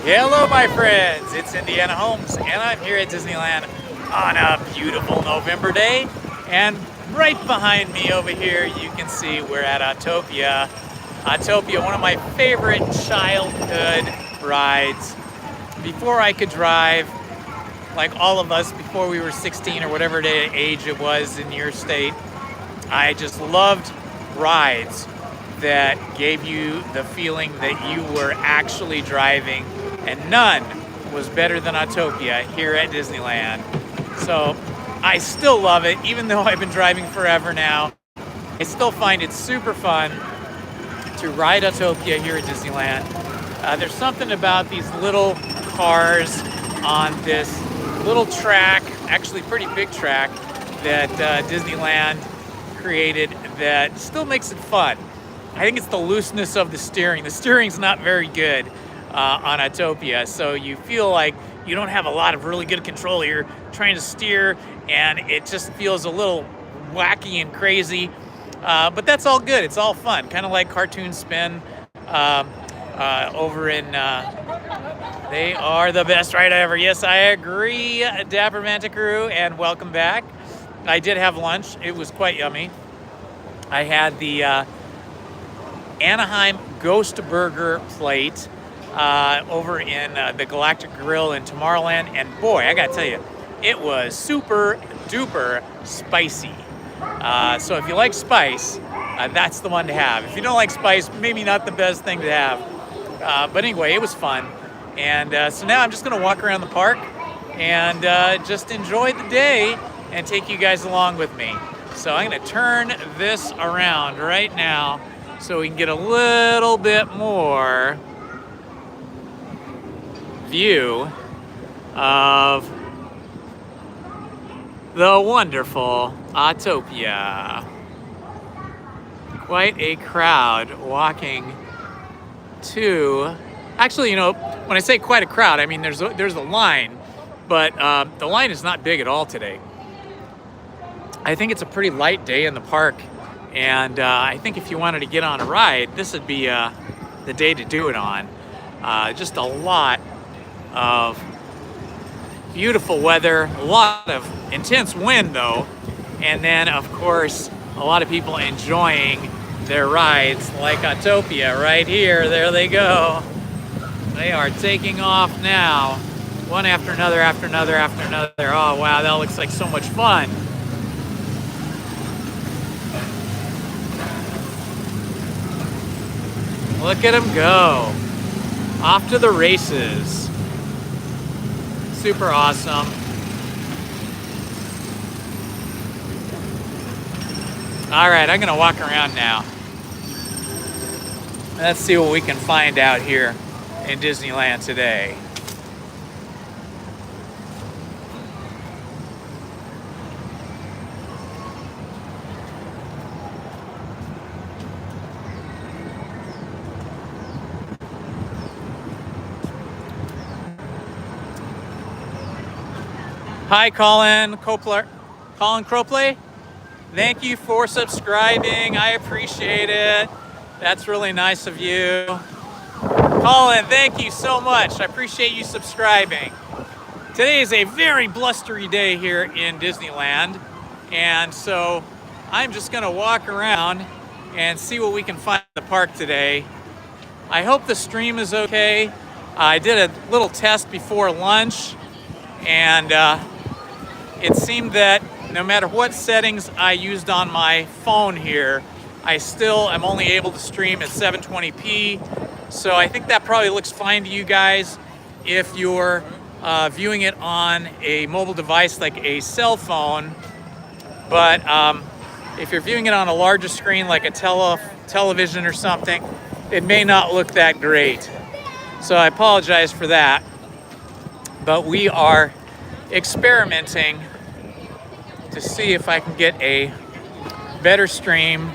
Hello, my friends. It's Indiana Holmes, and I'm here at Disneyland on a beautiful November day. And right behind me over here, you can see we're at Autopia. Autopia, one of my favorite childhood rides. Before I could drive, like all of us before we were 16 or whatever age it was in your state, I just loved rides that gave you the feeling that you were actually driving, and none was better than Autopia here at Disneyland. So I still love it, even though I've been driving forever now. I still find it super fun to ride Autopia here at Disneyland. There's something about these little cars on this little track, actually pretty big track, that Disneyland created that still makes it fun. I think it's the looseness of the steering. The steering's not very good on Autopia, so you feel like you don't have a lot of really good control. You're trying to steer, and it just feels a little wacky and crazy. But that's all good. It's all fun, kind of like Cartoon Spin over in. They are the best ride ever. Yes, I agree, Dapper Manticrew, and welcome back. I did have lunch. It was quite yummy. I had the Anaheim Ghost Burger plate over in the Galactic Grill in Tomorrowland, and boy, I gotta tell you, it was super duper spicy. So if you like spice, that's the one to have. If you don't like spice, maybe not the best thing to have. But anyway, it was fun, and so now I'm just gonna walk around the park and just enjoy the day and take you guys along with me. So I'm gonna turn this around right now so we can get a little bit more view of the wonderful Autopia. Quite a crowd walking to, actually, you know, when I say quite a crowd, I mean there's a line, but the line is not big at all today. I think it's a pretty light day in the park, and I think if you wanted to get on a ride, this would be the day to do it on. Just a lot of beautiful weather, a lot of intense wind though, and then of course a lot of people enjoying their rides like Autopia right here. There they go. They are taking off now, one after another, after another, after another. Oh wow, that looks like so much fun. Look at them go. Off to the races. Super awesome. All right, I'm gonna walk around now. Let's see what we can find out here in Disneyland today. Hi, Colin Cropley. Thank you for subscribing. I appreciate it. That's really nice of you. Colin, thank you so much. I appreciate you subscribing. Today is a very blustery day here in Disneyland, and so I'm just gonna walk around and see what we can find in the park today. I hope the stream is okay. I did a little test before lunch, and it seemed that no matter what settings I used on my phone here, I still am only able to stream at 720p. So I think that probably looks fine to you guys if you're viewing it on a mobile device like a cell phone. But if you're viewing it on a larger screen like a television or something, it may not look that great. So I apologize for that. But we are experimenting to see if I can get a better stream,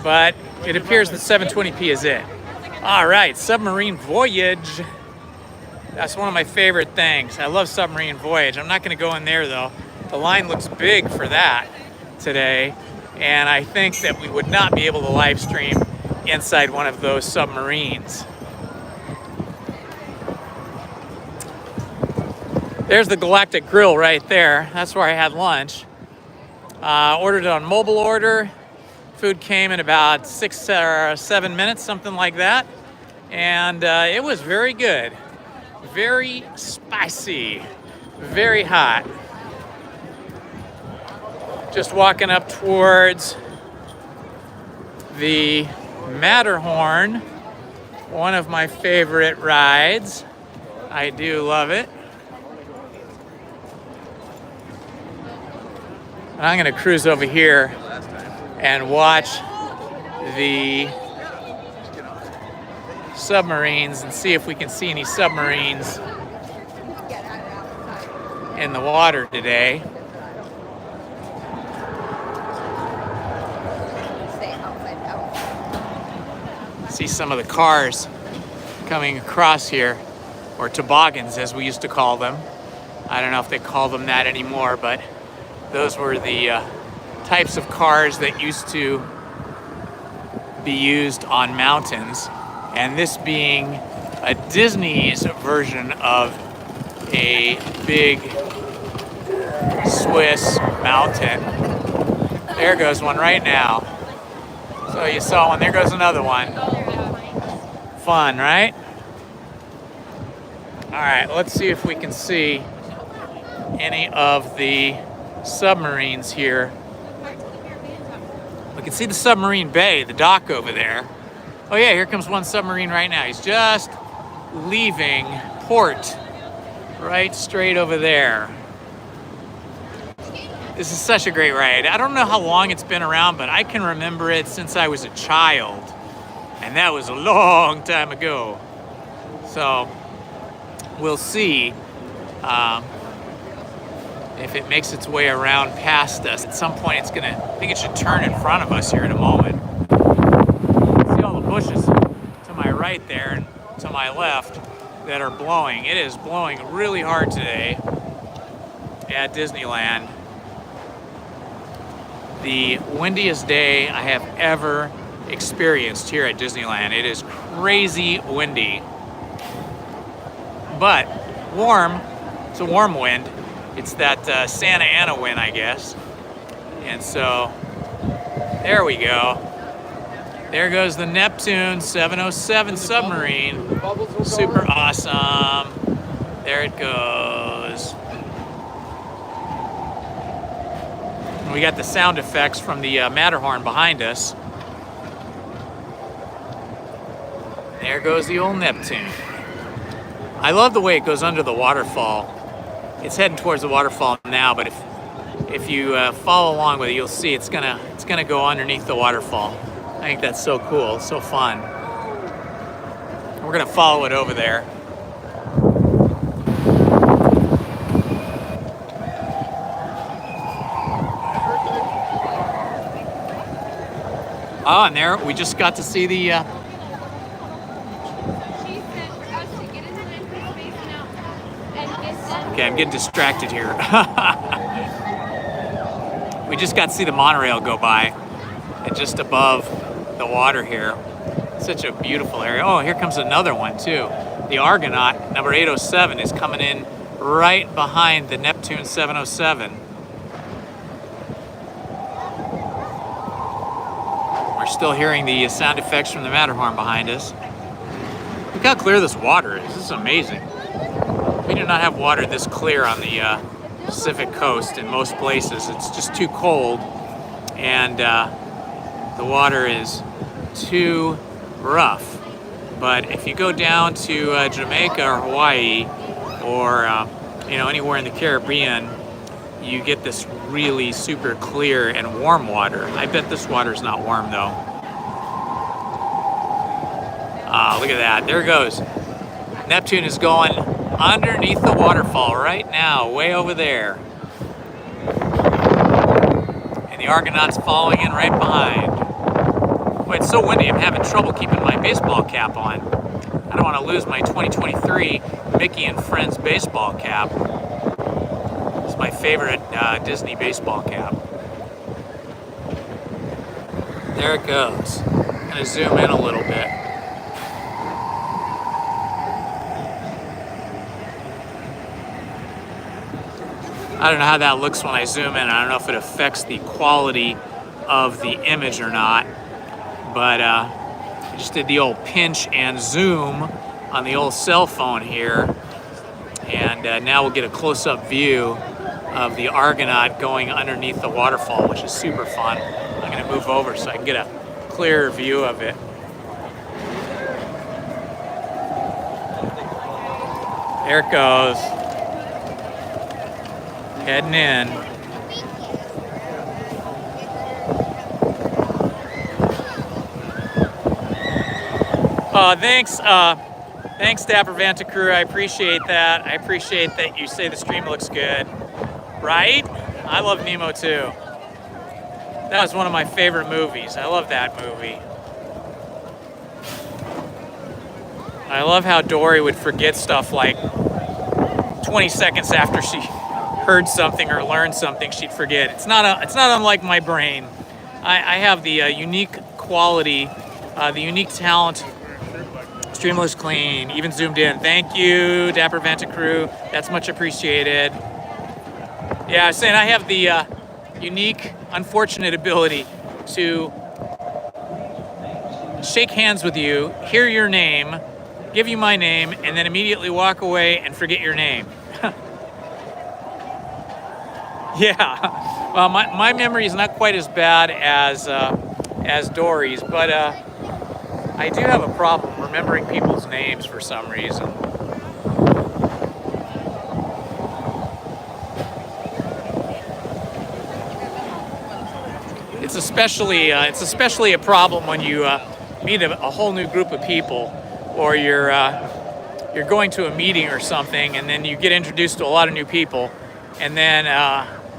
but it appears that 720p is it. All right, Submarine Voyage. That's one of my favorite things. I love Submarine Voyage. I'm not gonna go in there though. The line looks big for that today, and I think that we would not be able to live stream inside one of those submarines. There's the Galactic Grill right there. That's where I had lunch. Ordered it on mobile order. Food came in about 6 or 7 minutes, something like that. And it was very good. Very spicy. Very hot. Just walking up towards the Matterhorn, one of my favorite rides. I do love it. And I'm going to cruise over here and watch the submarines and see if we can see any submarines in the water today. See some of the cars coming across here, or toboggans as we used to call them. I don't know if they call them that anymore, but those were the types of cars that used to be used on mountains. And this being a Disney's version of a big Swiss mountain. There goes one right now. So you saw one, there goes another one. Fun, right? All right, let's see if we can see any of the submarines here. We can see the submarine bay, the dock over there. Oh yeah, here comes one submarine right now. He's just leaving port, right straight over there. This is such a great ride. I don't know how long it's been around, but I can remember it since I was a child. And that was a long time ago. So we'll see if it makes its way around past us. At some point, I think it should turn in front of us here in a moment. See all the bushes to my right there and to my left that are blowing. It is blowing really hard today at Disneyland. The windiest day I have ever experienced here at Disneyland. It is crazy windy, but warm. It's a warm wind. It's that Santa Ana wind, I guess. And so there we go. There goes the Neptune 707 submarine. Super awesome. There it goes. And we got the sound effects from the Matterhorn behind us. There goes the old Neptune. I love the way it goes under the waterfall. It's heading towards the waterfall now, but if you follow along with it, you'll see it's gonna go underneath the waterfall. I think that's so cool, so fun. We're gonna follow it over there. Oh, and there we just got to see the. Okay, I'm getting distracted here. We just got to see the monorail go by, and just above the water here. Such a beautiful area. Oh, here comes another one too. The Argonaut, number 807, is coming in right behind the Neptune 707. We're still hearing the sound effects from the Matterhorn behind us. Look how clear this water is. This is amazing. We do not have water this clear on the Pacific coast in most places. It's just too cold, and the water is too rough. But if you go down to Jamaica or Hawaii, or anywhere in the Caribbean, you get this really super clear and warm water. I bet this water is not warm though. Look at that. There it goes. Neptune is going underneath the waterfall right now, way over there. And the Argonaut's following in right behind. Boy, it's so windy, I'm having trouble keeping my baseball cap on. I don't want to lose my 2023 Mickey and Friends baseball cap. It's my favorite Disney baseball cap. There it goes. I'm going to zoom in a little bit. I don't know how that looks when I zoom in. I don't know if it affects the quality of the image or not, but I just did the old pinch and zoom on the old cell phone here, and now we'll get a close-up view of the Argonaut going underneath the waterfall, which is super fun. I'm going to move over so I can get a clearer view of it. There it goes. Heading in. Thanks, Dapper Vanta Crew. I appreciate that. I appreciate that you say the stream looks good. Right? I love Nemo too. That was one of my favorite movies. I love that movie. I love how Dory would forget stuff like 20 seconds after she heard something or learned something, she'd forget. It's not unlike my brain. I have the unique quality, the unique talent. Stream looks clean, even zoomed in. Thank you, Dapper Vanta Crew. That's much appreciated. Yeah, I was saying I have the unique, unfortunate ability to shake hands with you, hear your name, give you my name, and then immediately walk away and forget your name. Yeah, well, my memory is not quite as bad as Dory's, but I do have a problem remembering people's names for some reason. It's especially a problem when you meet a whole new group of people, or you're going to a meeting or something, and then you get introduced to a lot of new people, and then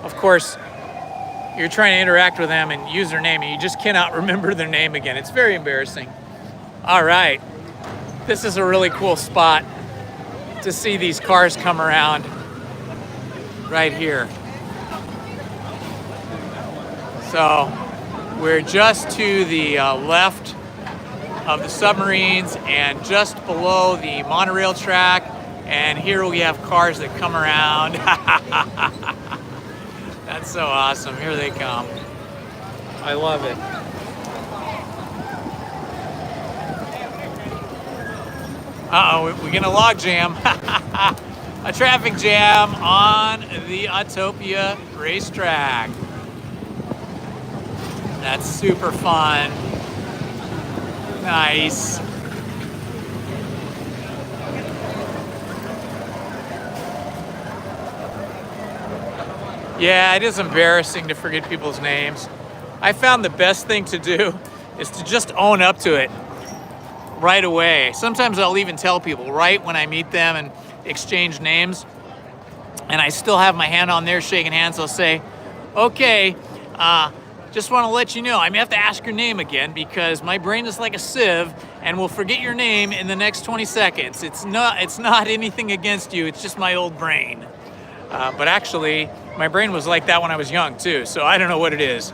of course you're trying to interact with them and use their name, and you just cannot remember their name again. It's very embarrassing. All right, this is a really cool spot to see these cars come around right here. So we're just to the left of the submarines and just below the monorail track, and here we have cars that come around. That's so awesome. Here they come. I love it. Uh-oh, we're gonna log jam. A traffic jam on the Autopia racetrack. That's super fun. Nice. Yeah, it is embarrassing to forget people's names. I found the best thing to do is to just own up to it right away. Sometimes I'll even tell people right when I meet them and exchange names, and I still have my hand on theirs shaking hands. I'll say, okay, just want to let you know, I may have to ask your name again because my brain is like a sieve and will forget your name in the next 20 seconds. It's not anything against you, it's just my old brain. But actually, my brain was like that when I was young too, so I don't know what it is.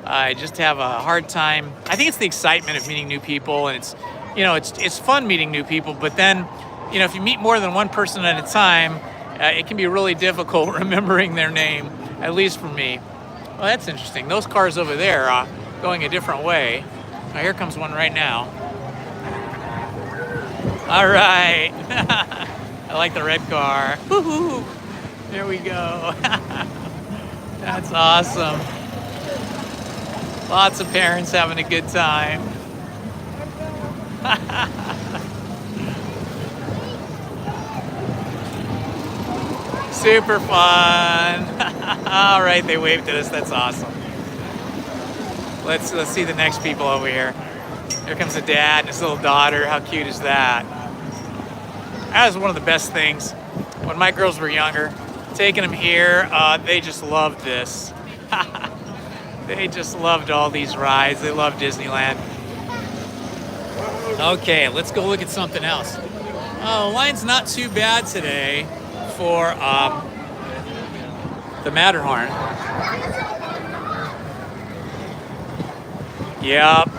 I just have a hard time. I think it's the excitement of meeting new people, and it's fun meeting new people, but then, if you meet more than one person at a time, it can be really difficult remembering their name, at least for me. Well, that's interesting. Those cars over there are going a different way. Oh, here comes one right now. All right. I like the red car. Woo-hoo. There we go. That's awesome. Lots of parents having a good time. Super fun. All right, they waved at us. That's awesome. Let's see the next people over here. Here comes the dad and his little daughter. How cute is that? That was one of the best things when my girls were younger. Taking them here, they just loved this. They just loved all these rides. They loved Disneyland. Okay, let's go look at something else. Oh, line's not too bad today for the Matterhorn. Yep.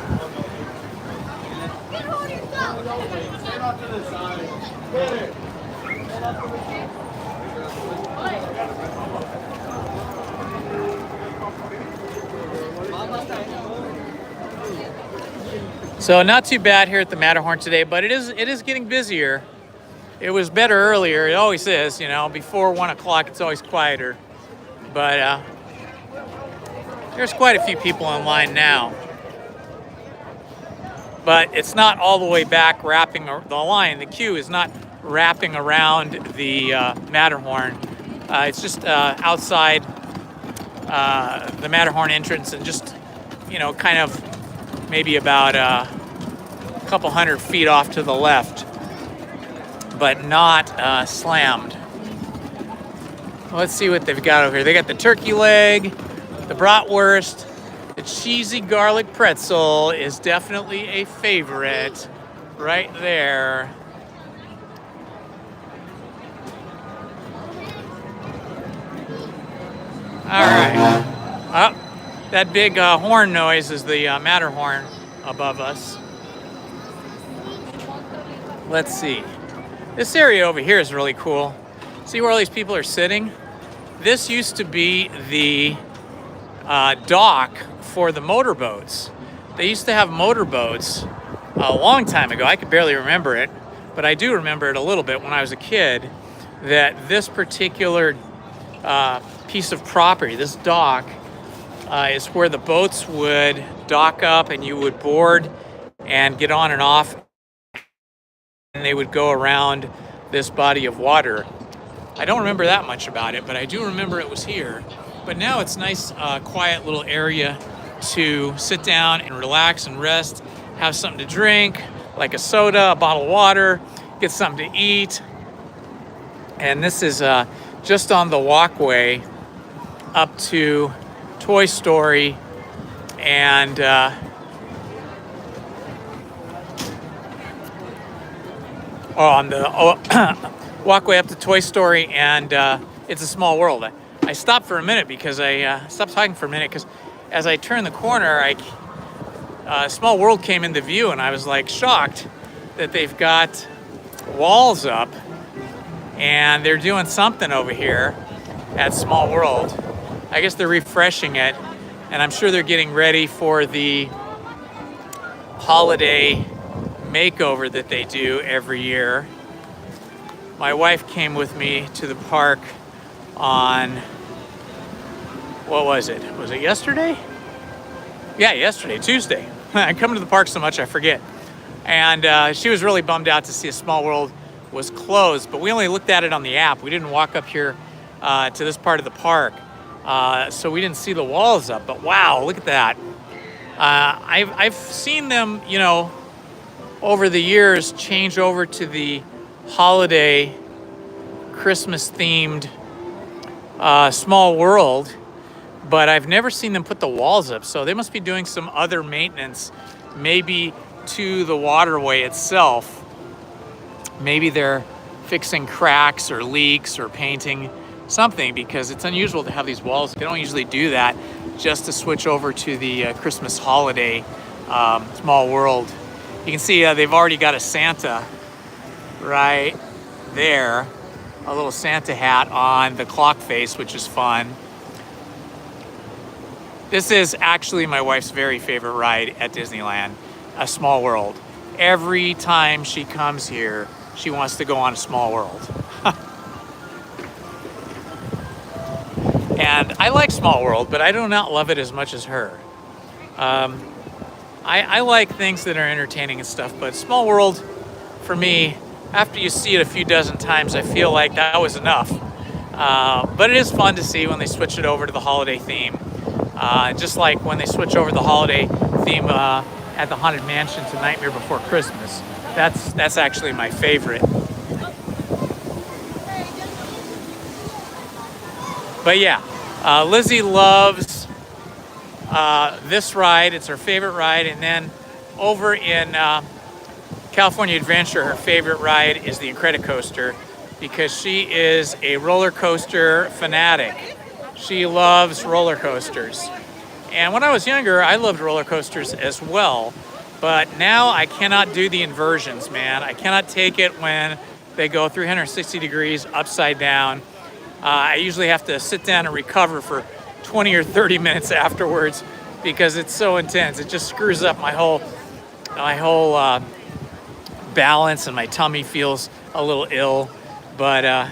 So not too bad here at the Matterhorn today, but it is getting busier. It was better earlier. It always is, you know. Before 1 o'clock, it's always quieter. But there's quite a few people in line now. But it's not all the way back wrapping the line. The queue is not wrapping around the Matterhorn. It's just outside the Matterhorn entrance and just, you know, kind of maybe about a couple 100 feet off to the left, but not slammed. Let's see what they've got over here. They got the turkey leg, the bratwurst, the cheesy garlic pretzel is definitely a favorite right there. All right. Oh, that big horn noise is the Matterhorn above us. Let's see. This area over here is really cool. See where all these people are sitting? This used to be the dock for the motorboats. They used to have motorboats a long time ago. I could barely remember it, but I do remember it a little bit when I was a kid, that this particular piece of property, this dock, is where the boats would dock up and you would board and get on and off, and they would go around this body of water. I don't remember that much about it, but I do remember it was here. But now it's a nice, quiet little area to sit down and relax and rest, have something to drink, like a soda, a bottle of water, get something to eat. And this is just on the walkway up to Toy Story and on the walkway up to Toy Story and It's a Small World. I stopped for a minute because I stopped talking for a minute because as I turned the corner, Small World came into view and I was like shocked that they've got walls up and they're doing something over here at Small World. I guess they're refreshing it, and I'm sure they're getting ready for the holiday makeover that they do every year. My wife came with me to the park on, what was it? Was it yesterday? Yeah, yesterday, Tuesday. I come to the park so much I forget. And she was really bummed out to see a Small World was closed, but we only looked at it on the app. We didn't walk up here to this part of the park, so we didn't see the walls up. But wow, look at that. I've seen them, you know, over the years change over to the holiday Christmas themed Small World, but I've never seen them put the walls up. So they must be doing some other maintenance, maybe to the waterway itself. Maybe they're fixing cracks or leaks or painting something, because it's unusual to have these walls. They don't usually do that just to switch over to the Christmas holiday Small World. You can see they've already got a Santa right there, a little Santa hat on the clock face, which is fun. This is actually my wife's very favorite ride at Disneyland, a Small World. Every time she comes here, she wants to go on a Small World. And I like Small World, but I do not love it as much as her. I like things that are entertaining and stuff, but Small World, for me, after you see it a few dozen times, I feel like that was enough. But it is fun to see when they switch it over to the holiday theme. Just like when they switch over the holiday theme at the Haunted Mansion to Nightmare Before Christmas. That's actually my favorite. But yeah, Lizzie loves this ride. It's her favorite ride. And then over in California Adventure, her favorite ride is the Incredicoaster, because she is a roller coaster fanatic. She loves roller coasters. And when I was younger, I loved roller coasters as well. But now I cannot do the inversions, man. I cannot take it when they go 360 degrees upside down. I usually have to sit down and recover for 20 or 30 minutes afterwards because it's so intense. It just screws up my whole balance, and my tummy feels a little ill. But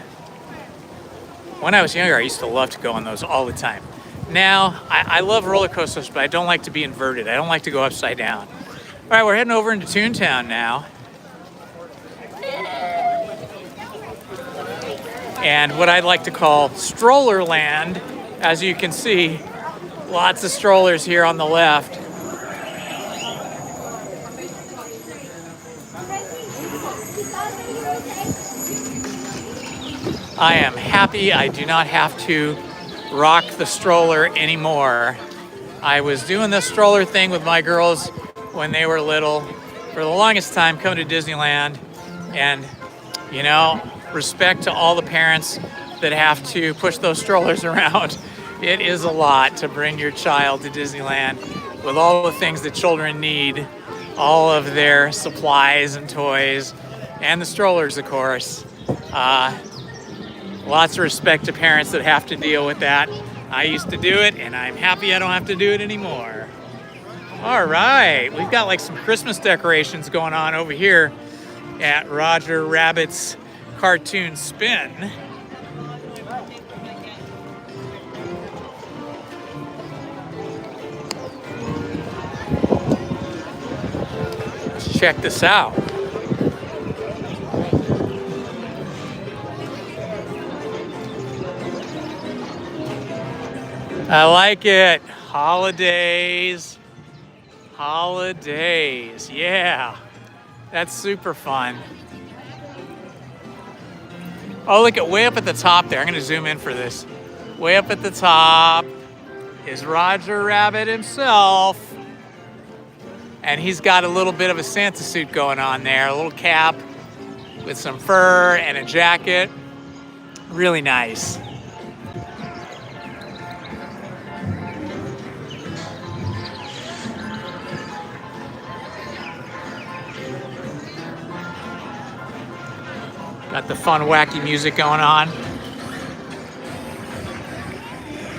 when I was younger, I used to love to go on those all the time. Now, I love roller coasters, but I don't like to be inverted. I don't like to go upside down. All right, we're heading over into Toontown now. And what I'd like to call stroller land. As you can see, lots of strollers here on the left. I am happy I do not have to rock the stroller anymore. I was doing the stroller thing with my girls when they were little for the longest time, coming to Disneyland. And, you know, respect to all the parents that have to push those strollers around. It is a lot to bring your child to Disneyland with all the things that children need, all of their supplies and toys, and the strollers, of course. Lots of respect to parents that have to deal with that. I used to do it, and I'm happy I don't have to do it anymore. All right, we've got like some Christmas decorations going on over here at Roger Rabbit's Cartoon Spin. Let's check this out. I like it. Holidays. Holidays. Yeah. That's super fun. Oh, look at way up at the top there. I'm going to zoom in for this. Way up at the top is Roger Rabbit himself. And he's got a little bit of a Santa suit going on there. A little cap with some fur and a jacket. Really nice. Got the fun, wacky music going on.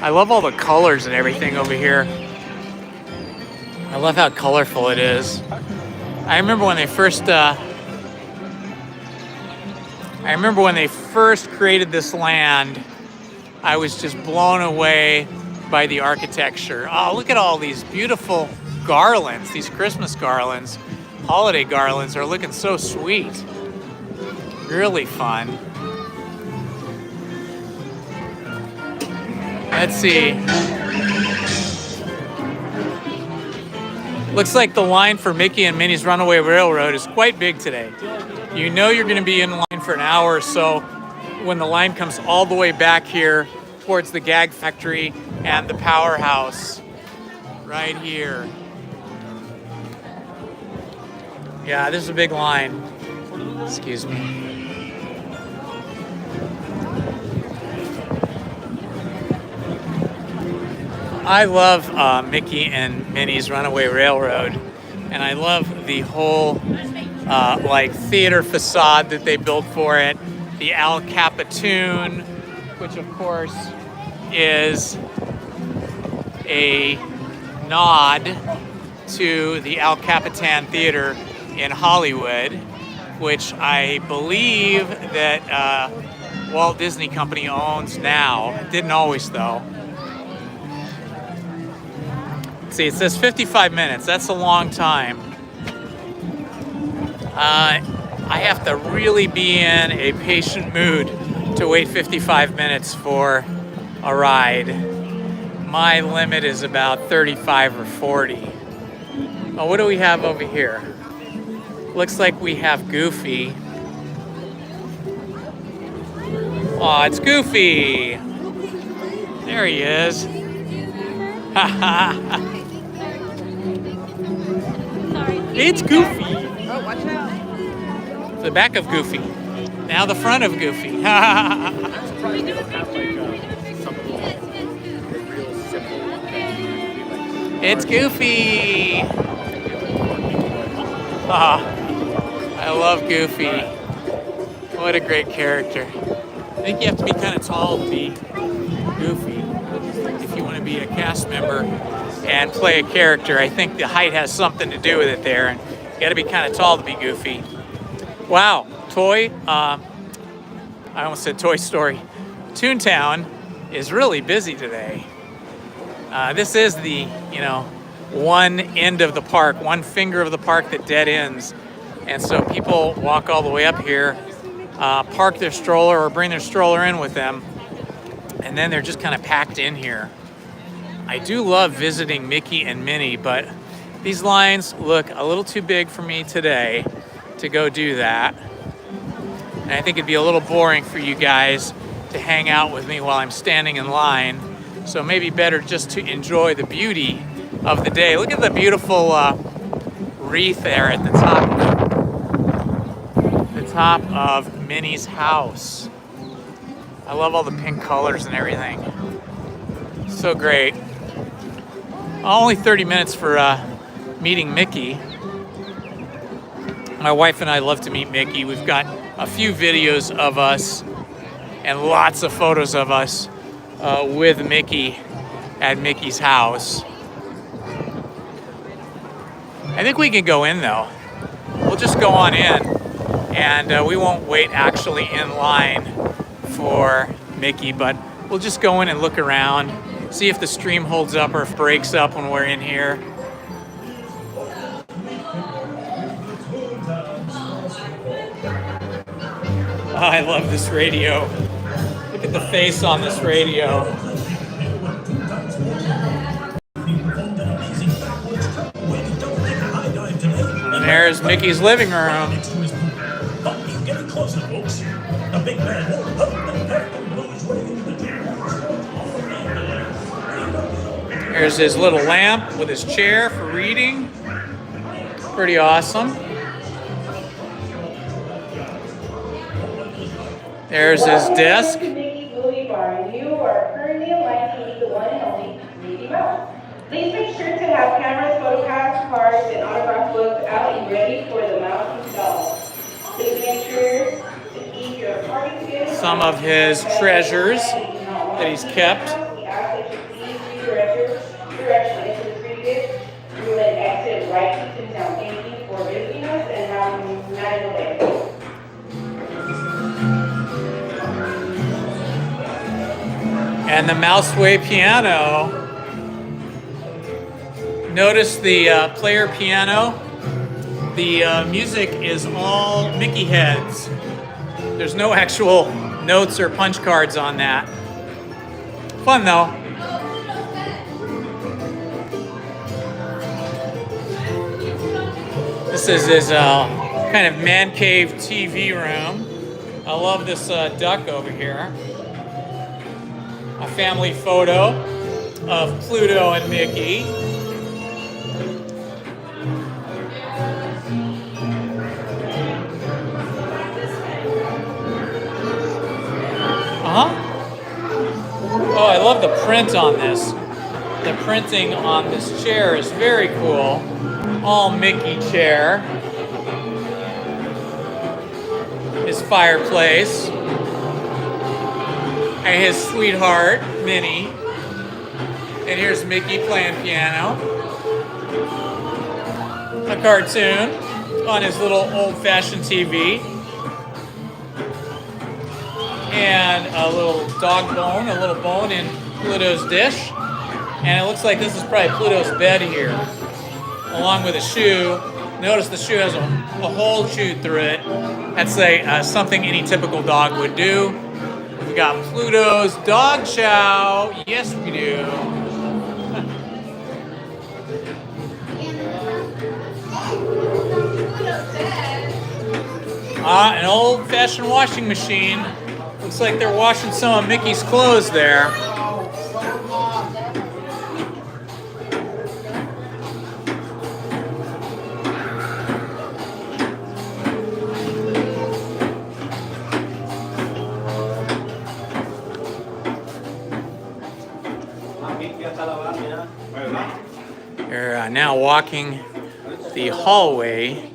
I love all the colors and everything over here. I love how colorful it is. I remember when they first created this land, I was just blown away by the architecture. Oh, look at all these beautiful garlands, these Christmas garlands. Holiday garlands are looking so sweet. Really fun. Let's see. Looks like the line for Mickey and Minnie's Runaway Railroad is quite big today. You know you're going to be in line for an hour or so when the line comes all the way back here towards the Gag Factory and the Powerhouse right here. Yeah, this is a big line. Excuse me. I love Mickey and Minnie's Runaway Railroad, and I love the whole like theater facade that they built for it. The Al Capitoon, which of course is a nod to the Al Capitan Theater in Hollywood, which I believe that Walt Disney Company owns now. Didn't always though. See, it says 55 minutes. That's a long time. I have to really be in a patient mood to wait 55 minutes for a ride. My limit is about 35 or 40. Oh, what do we have over here? Looks like we have Goofy. Oh, it's Goofy. There he is. Ha ha. It's Goofy. Oh, watch out. The back of Goofy. Now the front of Goofy. It's Goofy. I love Goofy. What a great character. I think you have to be kind of tall to be Goofy if you want to be a cast member and play a character. I think the height has something to do with it there. And you got to be kind of tall to be Goofy. Wow, I almost said Toy Story. Toontown is really busy today. This is the, one end of the park, one finger of the park that dead ends. And so people walk all the way up here, park their stroller or bring their stroller in with them, and then they're just kind of packed in here. I do love visiting Mickey and Minnie, but these lines look a little too big for me today to go do that. And I think it'd be a little boring for you guys to hang out with me while I'm standing in line. So maybe better just to enjoy the beauty of the day. Look at the beautiful wreath there at the top of Minnie's house. I love all the pink colors and everything. So great. Only 30 minutes for meeting Mickey. My wife and I love to meet Mickey. We've got a few videos of us and lots of photos of us with Mickey at Mickey's house. I think we can go in though. We'll just go on in, and we won't wait actually in line for Mickey, but we'll just go in and look around, see if the stream holds up or if it breaks up when we're in here. Oh, I love this radio. Look at the face on this radio. And there's Mickey's living room. There's his little lamp with his chair for reading. Pretty awesome. There's his desk. Welcome to Mickey's Movie Bar. You are currently in line to meet the one and only Mickey Mouse. Please make sure to have cameras, photo cards, and autograph books out and ready for the mouse himself. Please make sure to keep your party together. Some of his treasures that he's kept. We ask that you please use your direction into the previous room and exit right to Toontown. Thank you for visiting us and have a nice day. And the Mouseway piano. Notice the player piano. The music is all Mickey heads. There's no actual notes or punch cards on that. Fun though. This is his kind of man cave TV room. I love this duck over here. A family photo of Pluto and Mickey. Oh, I love the print on this. The printing on this chair is very cool. All Mickey chair. His fireplace. And his sweetheart, Minnie. And here's Mickey playing piano. A cartoon on his little old-fashioned TV. And a little dog bone, a little bone in Pluto's dish. And it looks like this is probably Pluto's bed here, along with a shoe. Notice the shoe has a hole chewed through it. That's something any typical dog would do. We've got Pluto's dog chow. Yes, we do. An old-fashioned washing machine. Looks like they're washing some of Mickey's clothes there. They're now walking the hallway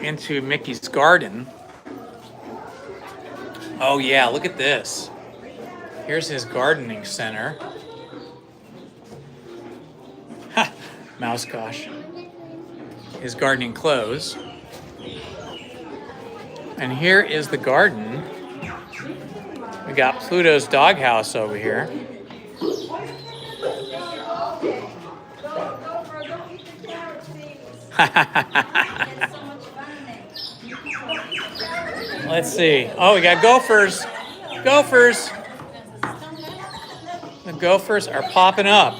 into Mickey's garden. Oh yeah, look at this. Here's his gardening center. Mousekosh, his gardening clothes. And here is the garden. We got Pluto's doghouse over here. Let's see. Oh, we got gophers. Gophers. The gophers are popping up.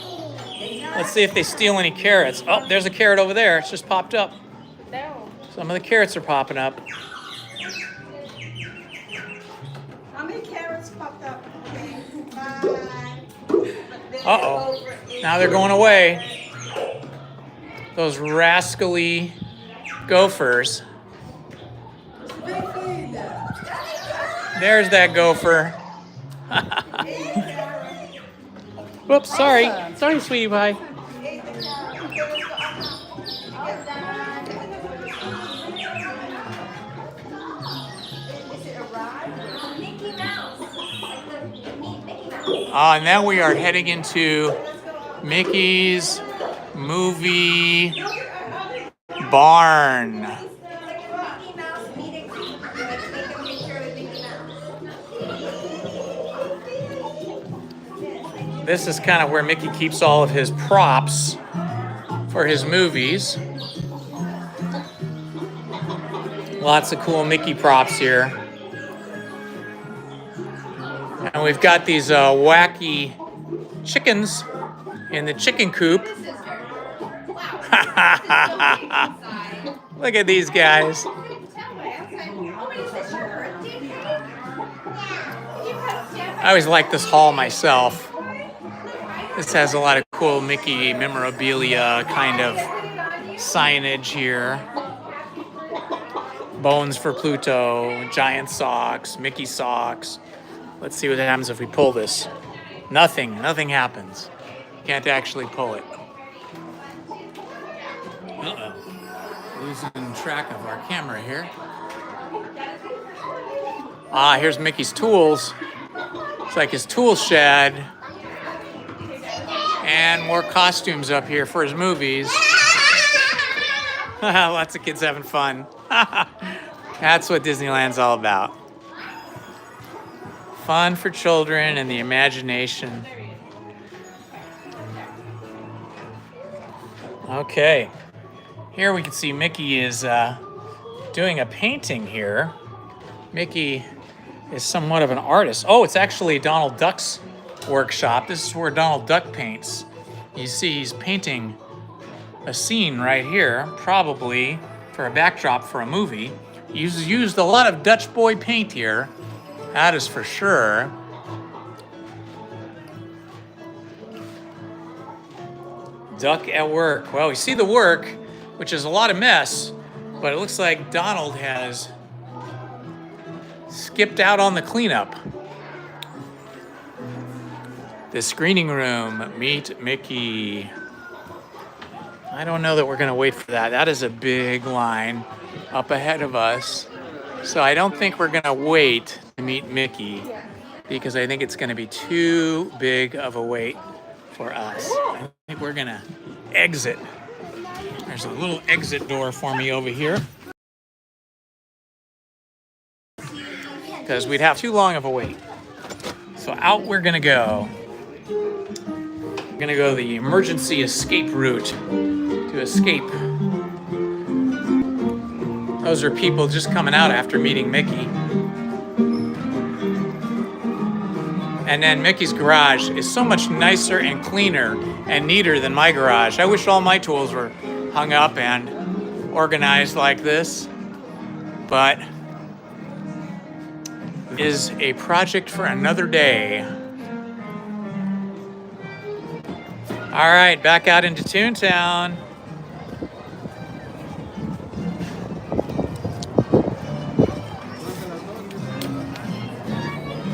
Let's see if they steal any carrots. Oh, there's a carrot over there. It's just popped up. Some of the carrots are popping up. How many carrots popped up? Okay. Uh-oh. Now they're going away. Those rascally gophers. There's that gopher. Whoops, sorry. Sorry, sweetie pie. And now we are heading into Mickey's movie barn. This is kind of where Mickey keeps all of his props for his movies. Lots of cool Mickey props here. And we've got these wacky chickens in the chicken coop. Look at these guys. I always like this hall myself. This has a lot of cool Mickey memorabilia kind of signage here. Bones for Pluto, giant socks, Mickey socks. Let's see what happens if we pull this. Nothing happens. Can't actually pull it. Uh-oh. Losing track of our camera here. Here's Mickey's tools. It's like his tool shed. And more costumes up here for his movies. Lots of kids having fun. That's what Disneyland's all about. Fun for children and the imagination. Okay. Here we can see Mickey is doing a painting here. Mickey is somewhat of an artist. Oh, it's actually Donald Duck's workshop. This is where Donald Duck paints. You see he's painting a scene right here, probably for a backdrop for a movie. He's used a lot of Dutch boy paint here, that is for sure. Duck at work. Well, we see the work, which is a lot of mess, but it looks like Donald has skipped out on the cleanup. The screening room, meet Mickey. I don't know that we're gonna wait for that. That is a big line up ahead of us. So I don't think we're gonna wait to meet Mickey because I think it's gonna be too big of a wait for us. I think we're gonna exit. There's a little exit door for me over here because we'd have too long of a wait. So out we're gonna go. We're gonna go the emergency escape route to escape. Those are people just coming out after meeting Mickey. And then Mickey's garage is so much nicer and cleaner and neater than my garage. I wish all my tools were hung up and organized like this, but it is a project for another day. All right, back out into Toontown.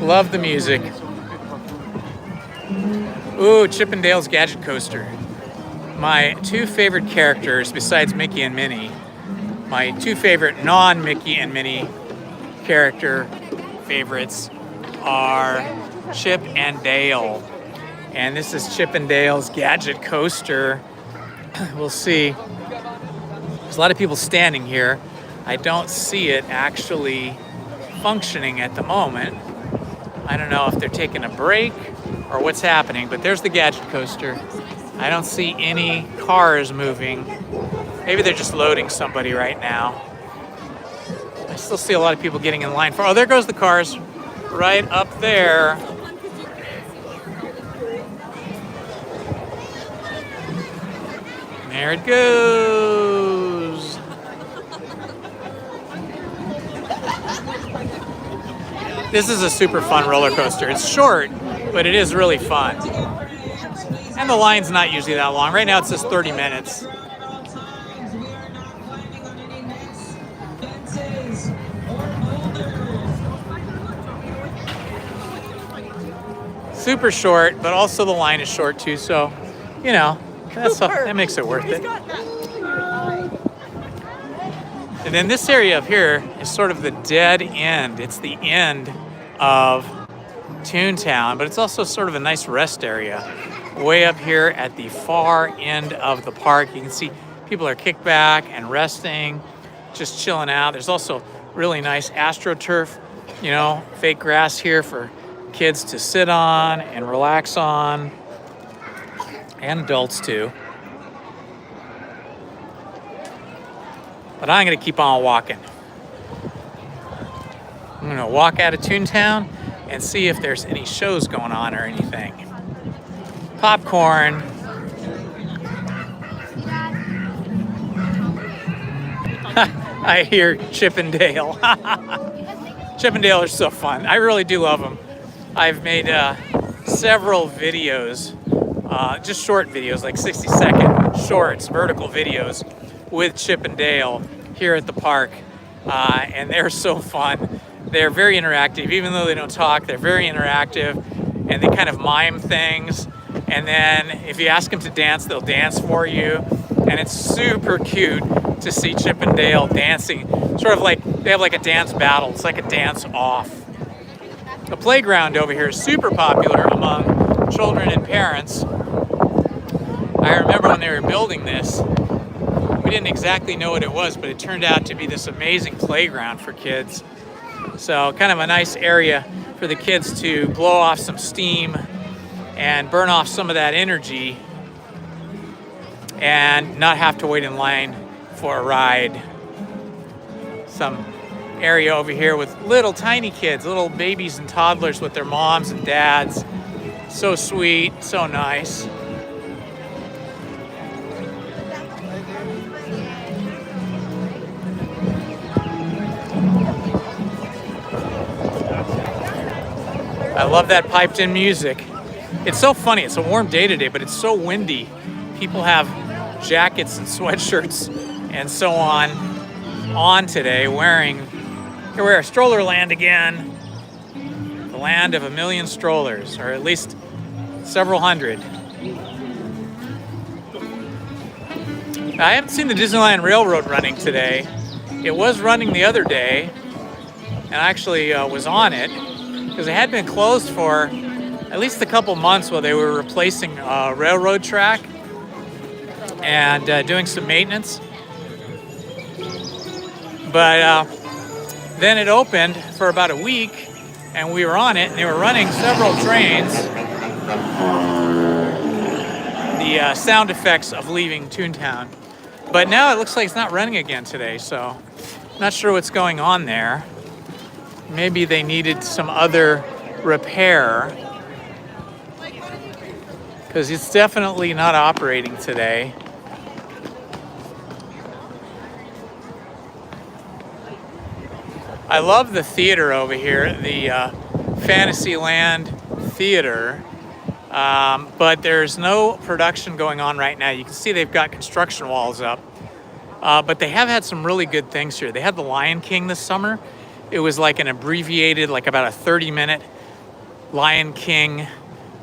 Love the music. Ooh, Chip 'n Dale's Gadget Coaster. My two favorite characters, besides Mickey and Minnie, my two favorite non-Mickey and Minnie character favorites are Chip and Dale. And this is Chip 'n Dale's Gadget Coaster. We'll see. There's a lot of people standing here. I don't see it actually functioning at the moment. I don't know if they're taking a break or what's happening, but there's the Gadget Coaster. I don't see any cars moving. Maybe they're just loading somebody right now. I still see a lot of people getting in line for, oh, there goes the cars right up there. There it goes. This is a super fun roller coaster. It's short, but it is really fun. And the line's not usually that long. Right now it says 30 minutes. Super short, but also the line is short too, so, you know, that makes it worth it. And then this area up here is sort of the dead end. It's the end of Toontown, but it's also sort of a nice rest area. Way up here at the far end of the park, you can see people are kicked back and resting, just chilling out. There's also really nice AstroTurf, you know, fake grass here for kids to sit on and relax on, and adults too. But I'm gonna keep on walking. I'm gonna walk out of Toontown and see if there's any shows going on or anything. Popcorn. I hear Chip and Dale. Chip and Dale are so fun. I really do love them. I've made several videos, just short videos, like 60-second shorts, vertical videos with Chip and Dale here at the park, and they're so fun. They're very interactive. Even though they don't talk, they're very interactive, and they kind of mime things. And then if you ask them to dance, they'll dance for you. And it's super cute to see Chip and Dale dancing. Sort of like, they have like a dance battle. It's like a dance off. The playground over here is super popular among children and parents. I remember when they were building this, we didn't exactly know what it was, but it turned out to be this amazing playground for kids. So kind of a nice area for the kids to blow off some steam and burn off some of that energy and not have to wait in line for a ride. Some area over here with little tiny kids, little babies and toddlers with their moms and dads. So sweet, so nice. I love that piped in music. It's so funny. It's a warm day today, but it's so windy. People have jackets and sweatshirts and so on today wearing, here we're at Stroller Land again. The land of a million strollers, or at least several hundred. I haven't seen the Disneyland Railroad running today. It was running the other day, and I actually was on it, because it had been closed for at least a couple months while they were replacing a railroad track and doing some maintenance. But then it opened for about a week, and we were on it, and they were running several trains. The sound effects of leaving Toontown. But now it looks like it's not running again today, so not sure what's going on there. Maybe they needed some other repair, because it's definitely not operating today. I love the theater over here, the Fantasyland Theater, but there's no production going on right now. You can see they've got construction walls up, but they have had some really good things here. They had the Lion King this summer. It was like an abbreviated, like about a 30-minute Lion King,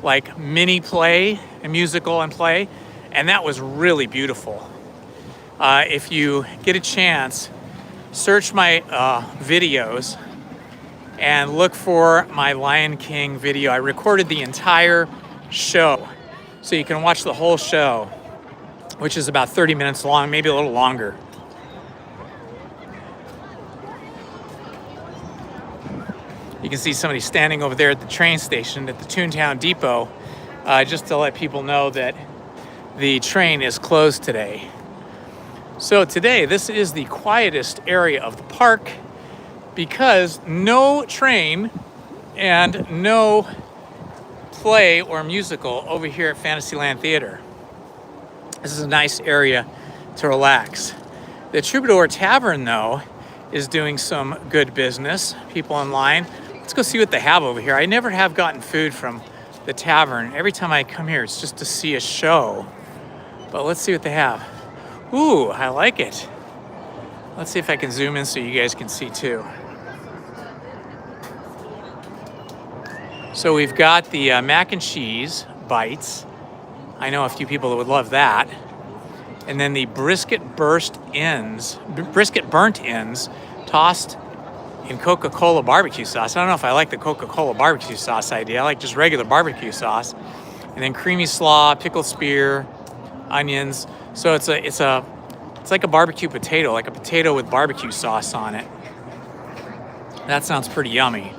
like mini play, a musical and play, and that was really beautiful. If you get a chance, search my videos and look for my Lion King video. I recorded the entire show, so you can watch the whole show. which is about 30 minutes long, maybe a little longer. You can see somebody standing over there at the train station at the Toontown Depot, just to let people know that the train is closed today. So today, this is the quietest area of the park because no train and no play or musical over here at Fantasyland Theater. This is a nice area to relax. The Troubadour Tavern, though, is doing some good business. People in line. Let's go see what they have over here. I never have gotten food from the tavern. Every time I come here, it's just to see a show. But let's see what they have. Ooh, I like it. Let's see if I can zoom in so you guys can see too. So we've got the mac and cheese bites. I know a few people that would love that. And then the brisket burnt ends tossed in Coca-Cola barbecue sauce. I don't know if I like the Coca-Cola barbecue sauce idea. I like just regular barbecue sauce. And then creamy slaw, pickled spear, onions. So it's like a barbecue potato, like a potato with barbecue sauce on it. That sounds pretty yummy.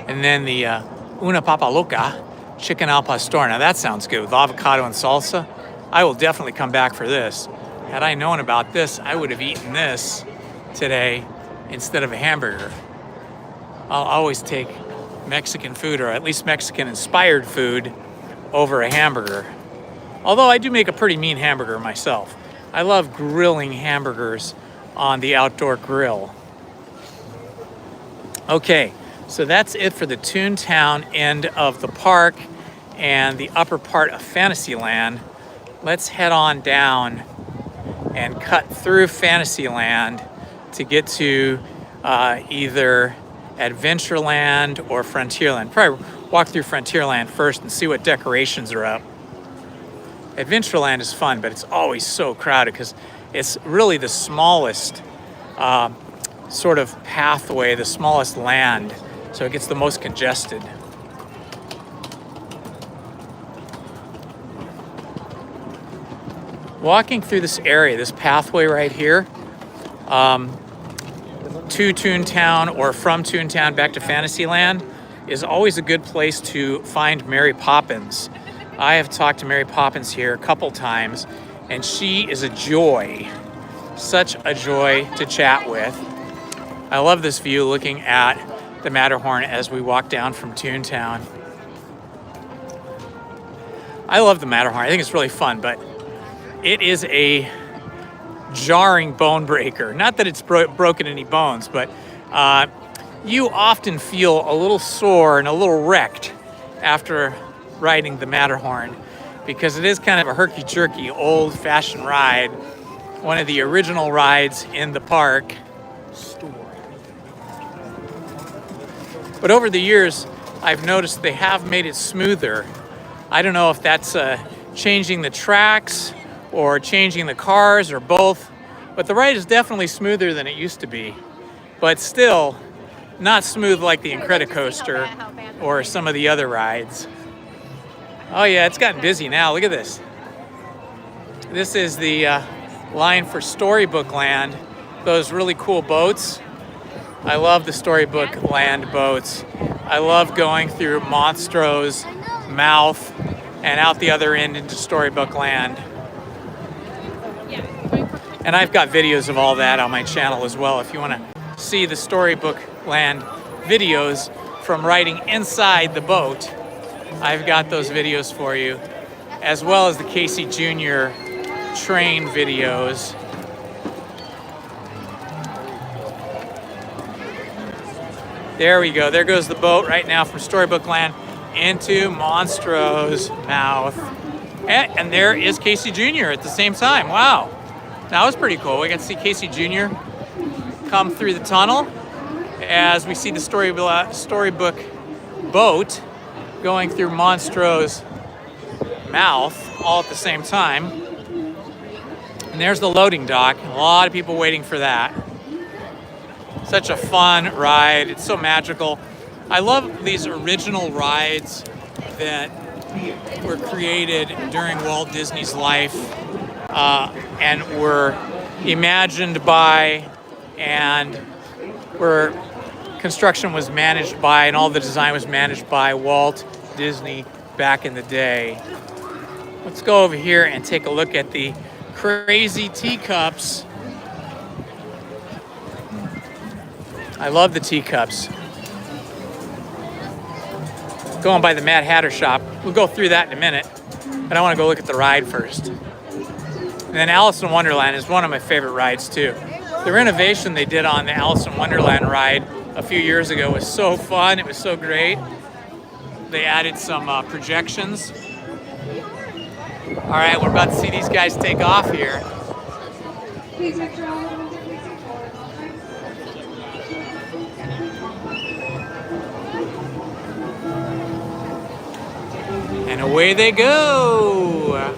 And then the una papa loca chicken al pastor. Now that sounds good with avocado and salsa. I will definitely come back for this. Had I known about this, I would have eaten this today instead of a hamburger. I'll always take Mexican food, or at least Mexican-inspired food, over a hamburger. Although I do make a pretty mean hamburger myself. I love grilling hamburgers on the outdoor grill. Okay, so that's it for the Toontown end of the park and the upper part of Fantasyland. Let's head on down and cut through Fantasyland to get to either Adventureland or Frontierland. Probably walk through Frontierland first and see what decorations are up. Adventureland is fun, but it's always so crowded because it's really the smallest sort of pathway, the smallest land, so it gets the most congested. Walking through this area, this pathway right here, to Toontown or from Toontown back to Fantasyland is always a good place to find Mary Poppins. I have talked to Mary Poppins here a couple times, and she is a joy. Such a joy to chat with. I love this view looking at the Matterhorn as we walk down from Toontown. I love the Matterhorn. I think it's really fun, but it is a jarring bone breaker. Not that it's broken any bones, but you often feel a little sore and a little wrecked after riding the Matterhorn because it is kind of a herky-jerky, old-fashioned ride. One of the original rides in the park. But over the years, I've noticed they have made it smoother. I don't know if that's changing the tracks or changing the cars or both, but the ride is definitely smoother than it used to be. But still, not smooth like the Incredicoaster or some of the other rides. Oh yeah, it's gotten busy now. Look at this. This is the line for Storybook Land. Those really cool boats. I love the Storybook Land boats. I love going through Monstro's mouth and out the other end into Storybook Land. And I've got videos of all that on my channel as well. If you want to see the Storybook Land videos from riding inside the boat, I've got those videos for you, as well as the Casey Jr. train videos. There we go. There goes the boat right now from Storybook Land into Monstro's mouth. And there is Casey Jr. at the same time. Wow. That was pretty cool. We got to see Casey Jr. come through the tunnel as we see the Storybook boat going through Monstro's mouth all at the same time. And there's the loading dock. A lot of people waiting for that. Such a fun ride. It's so magical. I love these original rides that were created during Walt Disney's life. and were imagined by, and were construction was managed by, and all the design was managed by Walt Disney back in the day. Let's go over here and take a look at the crazy teacups. I love the teacups. Going by the Mad Hatter shop. We'll go through that in a minute, but I want to go look at the ride first. And then Alice in Wonderland is one of my favorite rides too. The renovation they did on the Alice in Wonderland ride a few years ago was so fun. It was so great. They added some projections. All right, we're about to see these guys take off here. And away they go.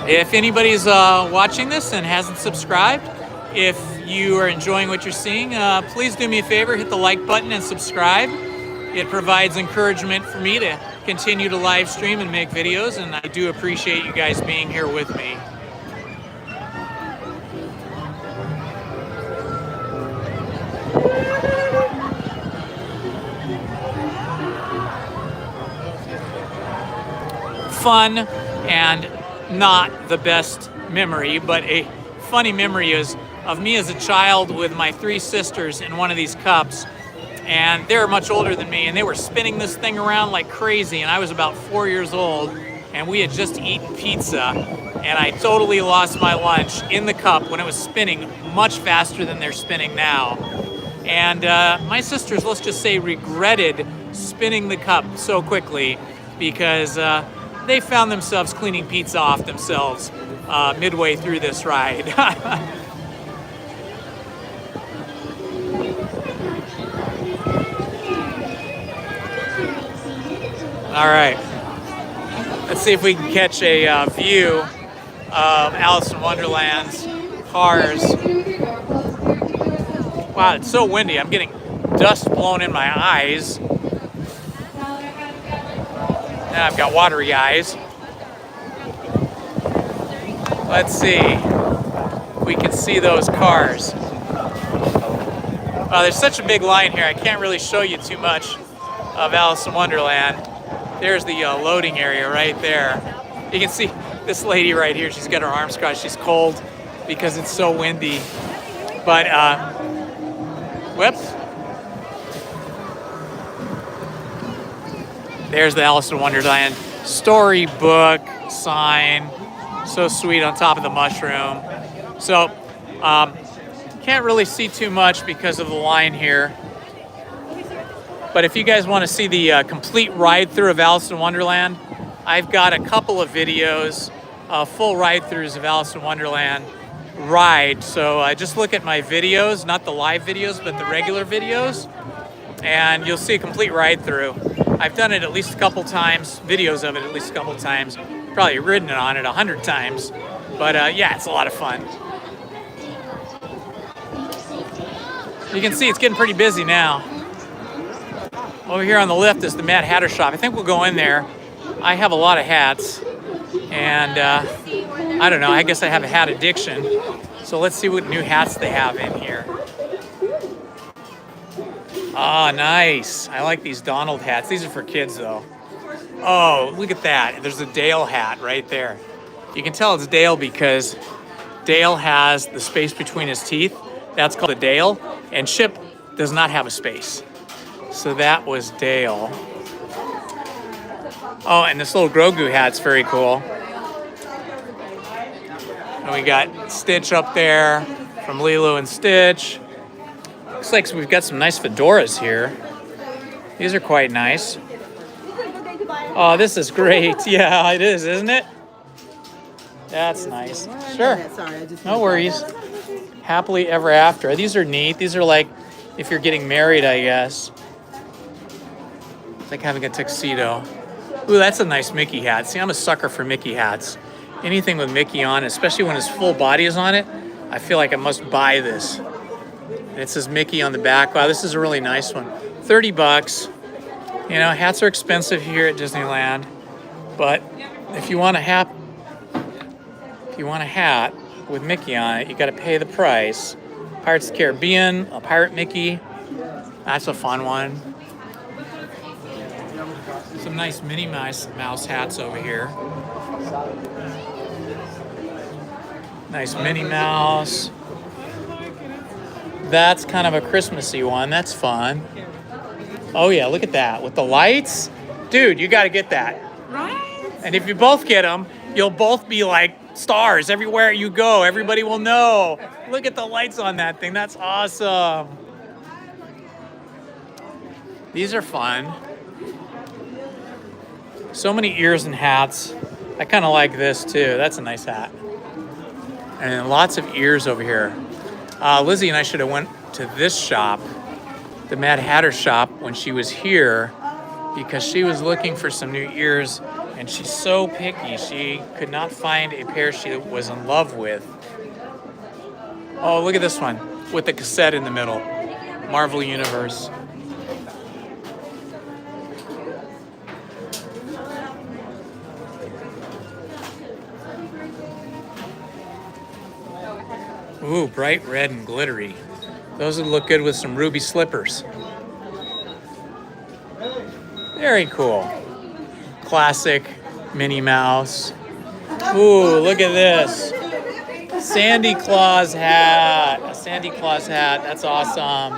If anybody's watching this and hasn't subscribed, if you are enjoying what you're seeing, please do me a favor, hit the like button and subscribe. It provides encouragement for me to continue to live stream and make videos, and I do appreciate you guys being here with me. Fun and not the best memory, but a funny memory is of me as a child with my 3 sisters in one of these cups, and they're much older than me, and they were spinning this thing around like crazy, and I was about 4 years old, and we had just eaten pizza, and I totally lost my lunch in the cup when it was spinning much faster than they're spinning now. And my sisters, let's just say, regretted spinning the cup so quickly because they found themselves cleaning pizza off themselves midway through this ride. All right, let's see if we can catch a view of Alice in Wonderland's cars. Wow, it's so windy. I'm getting dust blown in my eyes. And I've got watery eyes. Let's see if we can see those cars. There's such a big line here, I can't really show you too much of Alice in Wonderland. There's the loading area right there. You can see this lady right here, she's got her arms crossed. She's cold because it's so windy. But, whoops. There's the Alice in Wonderland storybook sign. So sweet on top of the mushroom. So, can't really see too much because of the line here. But if you guys want to see the complete ride through of Alice in Wonderland, I've got a couple of videos, full ride throughs of Alice in Wonderland ride. So just look at my videos, not the live videos, but the regular videos, and you'll see a complete ride through. I've done it at least a couple times, videos of it at least a couple times, probably ridden on it 100 times. But yeah, it's a lot of fun. You can see it's getting pretty busy now. Over here on the left is the Mad Hatter shop. I think we'll go in there. I have a lot of hats, and I don't know, I guess I have a hat addiction. So let's see what new hats they have in here. Ah, nice. I like these Donald hats. These are for kids though. Oh, look at that. There's a Dale hat right there. You can tell it's Dale because Dale has the space between his teeth. That's called a Dale, and Chip does not have a space. So that was Dale. Oh, and this little Grogu hat's very cool. And we got Stitch up there from Lilo and Stitch. Looks like we've got some nice fedoras here. These are quite nice. Oh, this is great. Yeah, it is, isn't it? That's nice. Sure. No worries. Happily ever after. These are neat. These are like if you're getting married, I guess. It's like having a tuxedo. Ooh, that's a nice Mickey hat. See, I'm a sucker for Mickey hats. Anything with Mickey on, especially when his full body is on it, I feel like I must buy this. And it says Mickey on the back. Wow, this is a really nice one. 30 bucks. You know, hats are expensive here at Disneyland, but if you want a hat, with Mickey on it, you got to pay the price. Pirates of the Caribbean, a Pirate Mickey. That's a fun one. Some nice Minnie Mouse hats over here. Nice Minnie Mouse. That's kind of a Christmassy one. That's fun. Oh yeah, look at that. With the lights. Dude, you got to get that. Right? And if you both get them, you'll both be like stars everywhere you go. Everybody will know. Look at the lights on that thing. That's awesome. These are fun. So many ears and hats. I kind of like this too. That's a nice hat. And lots of ears over here. Lizzie and I should have went to this shop, the Mad Hatter shop, when she was here, because she was looking for some new ears, and she's so picky. She could not find a pair she was in love with. Oh, look at this one with the cassette in the middle. Marvel Universe. Ooh, bright red and glittery. Those would look good with some ruby slippers. Very cool. Classic Minnie Mouse. Ooh, look at this. Sandy Claus hat. A Sandy Claus hat. That's awesome.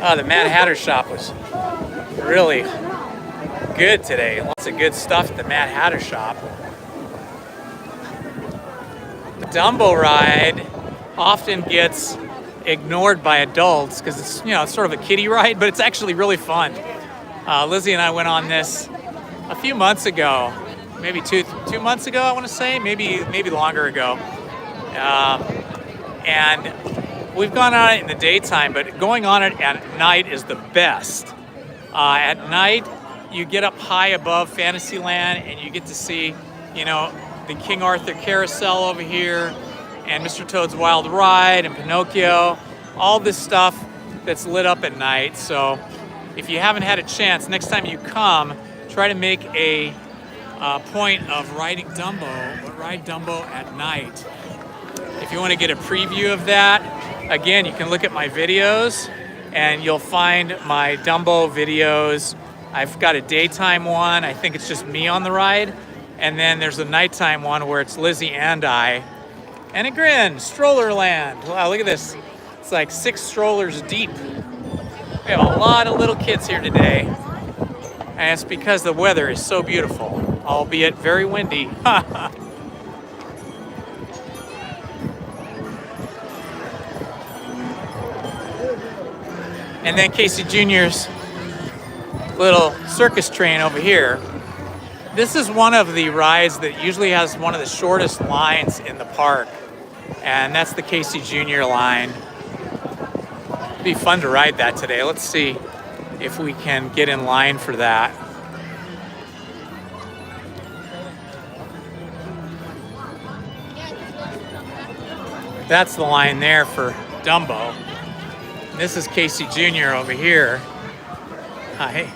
Oh, the Mad Hatter shop was really good today. Lots of good stuff at the Mad Hatter shop. The Dumbo ride often gets ignored by adults because it's, you know, it's sort of a kiddie ride, but it's actually really fun. Lizzie and I went on this a few months ago, maybe two months ago, I want to say, maybe longer ago. And we've gone on it in the daytime, but going on it at night is the best. At night, you get up high above Fantasyland and you get to see, you know, the King Arthur Carousel over here and Mr. Toad's Wild Ride and Pinocchio, all this stuff that's lit up at night. So if you haven't had a chance, next time you come, try to make a point of riding Dumbo, but ride Dumbo at night. If you want to get a preview of that, again, you can look at my videos and you'll find my Dumbo videos. I've got a daytime one. I think it's just me on the ride. And then there's a nighttime one where it's Lizzie and I. And a grin, Strollerland. Wow, look at this. It's like 6 strollers deep. We have a lot of little kids here today. And it's because the weather is so beautiful, albeit very windy. And then Casey Jr.'s little circus train over here. This is one of the rides that usually has one of the shortest lines in the park, and that's the Casey Jr. line. It'd be fun to ride that today. Let's see if we can get in line for that. That's the line there for Dumbo. This is Casey Jr. over here. Hi.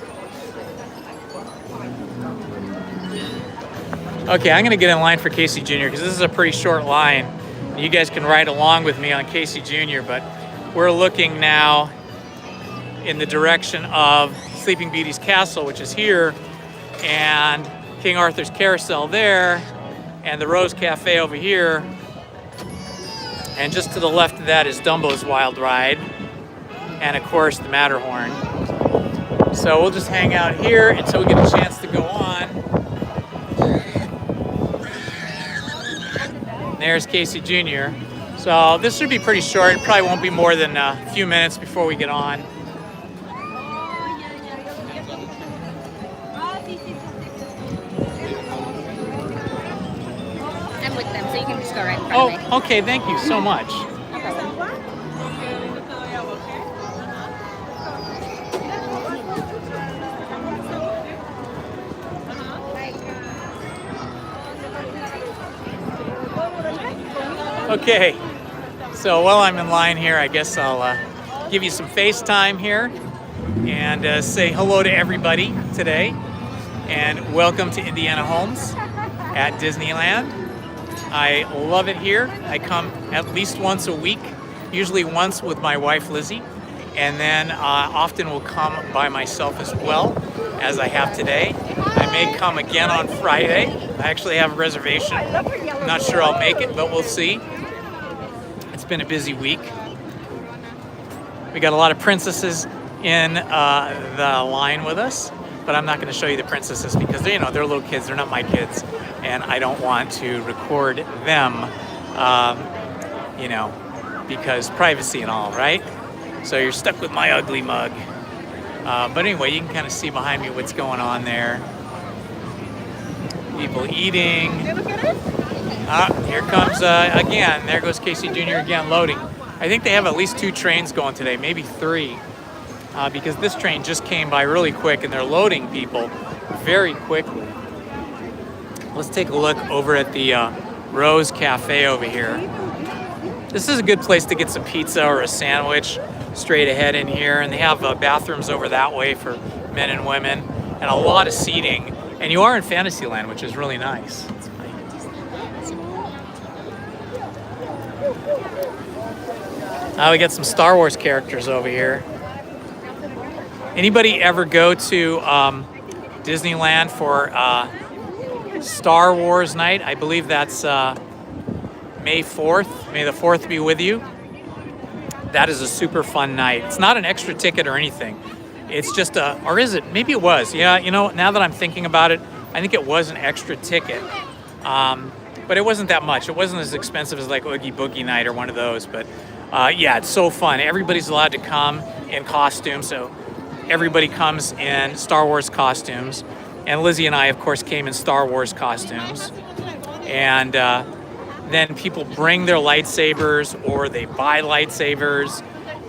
Okay, I'm gonna get in line for Casey Jr. because this is a pretty short line. You guys can ride along with me on Casey Jr., but we're looking now in the direction of Sleeping Beauty's castle, which is here, and King Arthur's Carousel there, and the Rose Cafe over here. And just to the left of that is Dumbo's Wild Ride, and of course the Matterhorn. So we'll just hang out here until we get a chance to go on. There's Casey Jr. So this should be pretty short. It probably won't be more than a few minutes before we get on. I'm with them, so you can just go right in front of me. Oh, okay. Thank you so much. No problem. Okay, So while I'm in line here, I guess I'll give you some FaceTime here and say hello to everybody today. And welcome to Indiana Holmes at Disneyland. I love it here. I come at least once a week, usually once with my wife Lizzie, and then often will come by myself as well, as I have today. I may come again on Friday. I actually have a reservation. Not sure I'll make it, but we'll see. It's been a busy week. We got a lot of princesses in the line with us, but I'm not going to show you the princesses because they're little kids. They're not my kids, and I don't want to record them, because privacy and all, right? So you're stuck with my ugly mug. But anyway, you can kind of see behind me what's going on there. People eating. Here comes again. There goes Casey Jr. again loading. I think they have at least 2 trains going today, maybe 3, because this train just came by really quick and they're loading people very quickly. Let's take a look over at the Rose Cafe over here. This is a good place to get some pizza or a sandwich straight ahead in here, and they have bathrooms over that way for men and women and a lot of seating, and you are in Fantasyland, which is really nice. We got some Star Wars characters over here. Anybody ever go to Disneyland for Star Wars night? I believe that's May 4th. May the 4th be with you. That is a super fun night. It's not an extra ticket or anything. It's just or is it? Maybe it was. Yeah, now that I'm thinking about it, I think it was an extra ticket. But it wasn't that much. It wasn't as expensive as like Oogie Boogie Night or one of those. But yeah, it's so fun. Everybody's allowed to come in costume. So everybody comes in Star Wars costumes. And Lizzie and I, of course, came in Star Wars costumes. And then people bring their lightsabers or they buy lightsabers,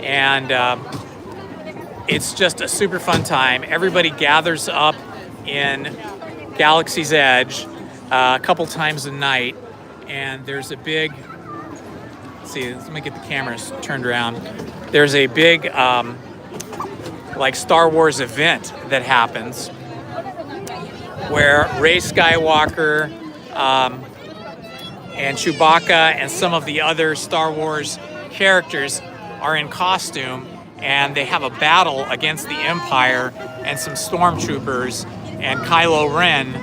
and it's just a super fun time. Everybody gathers up in Galaxy's Edge a couple times a night, and there's a big, let me get the cameras turned around. There's a big like Star Wars event that happens where Rey Skywalker and Chewbacca and some of the other Star Wars characters are in costume, and they have a battle against the Empire and some stormtroopers and Kylo Ren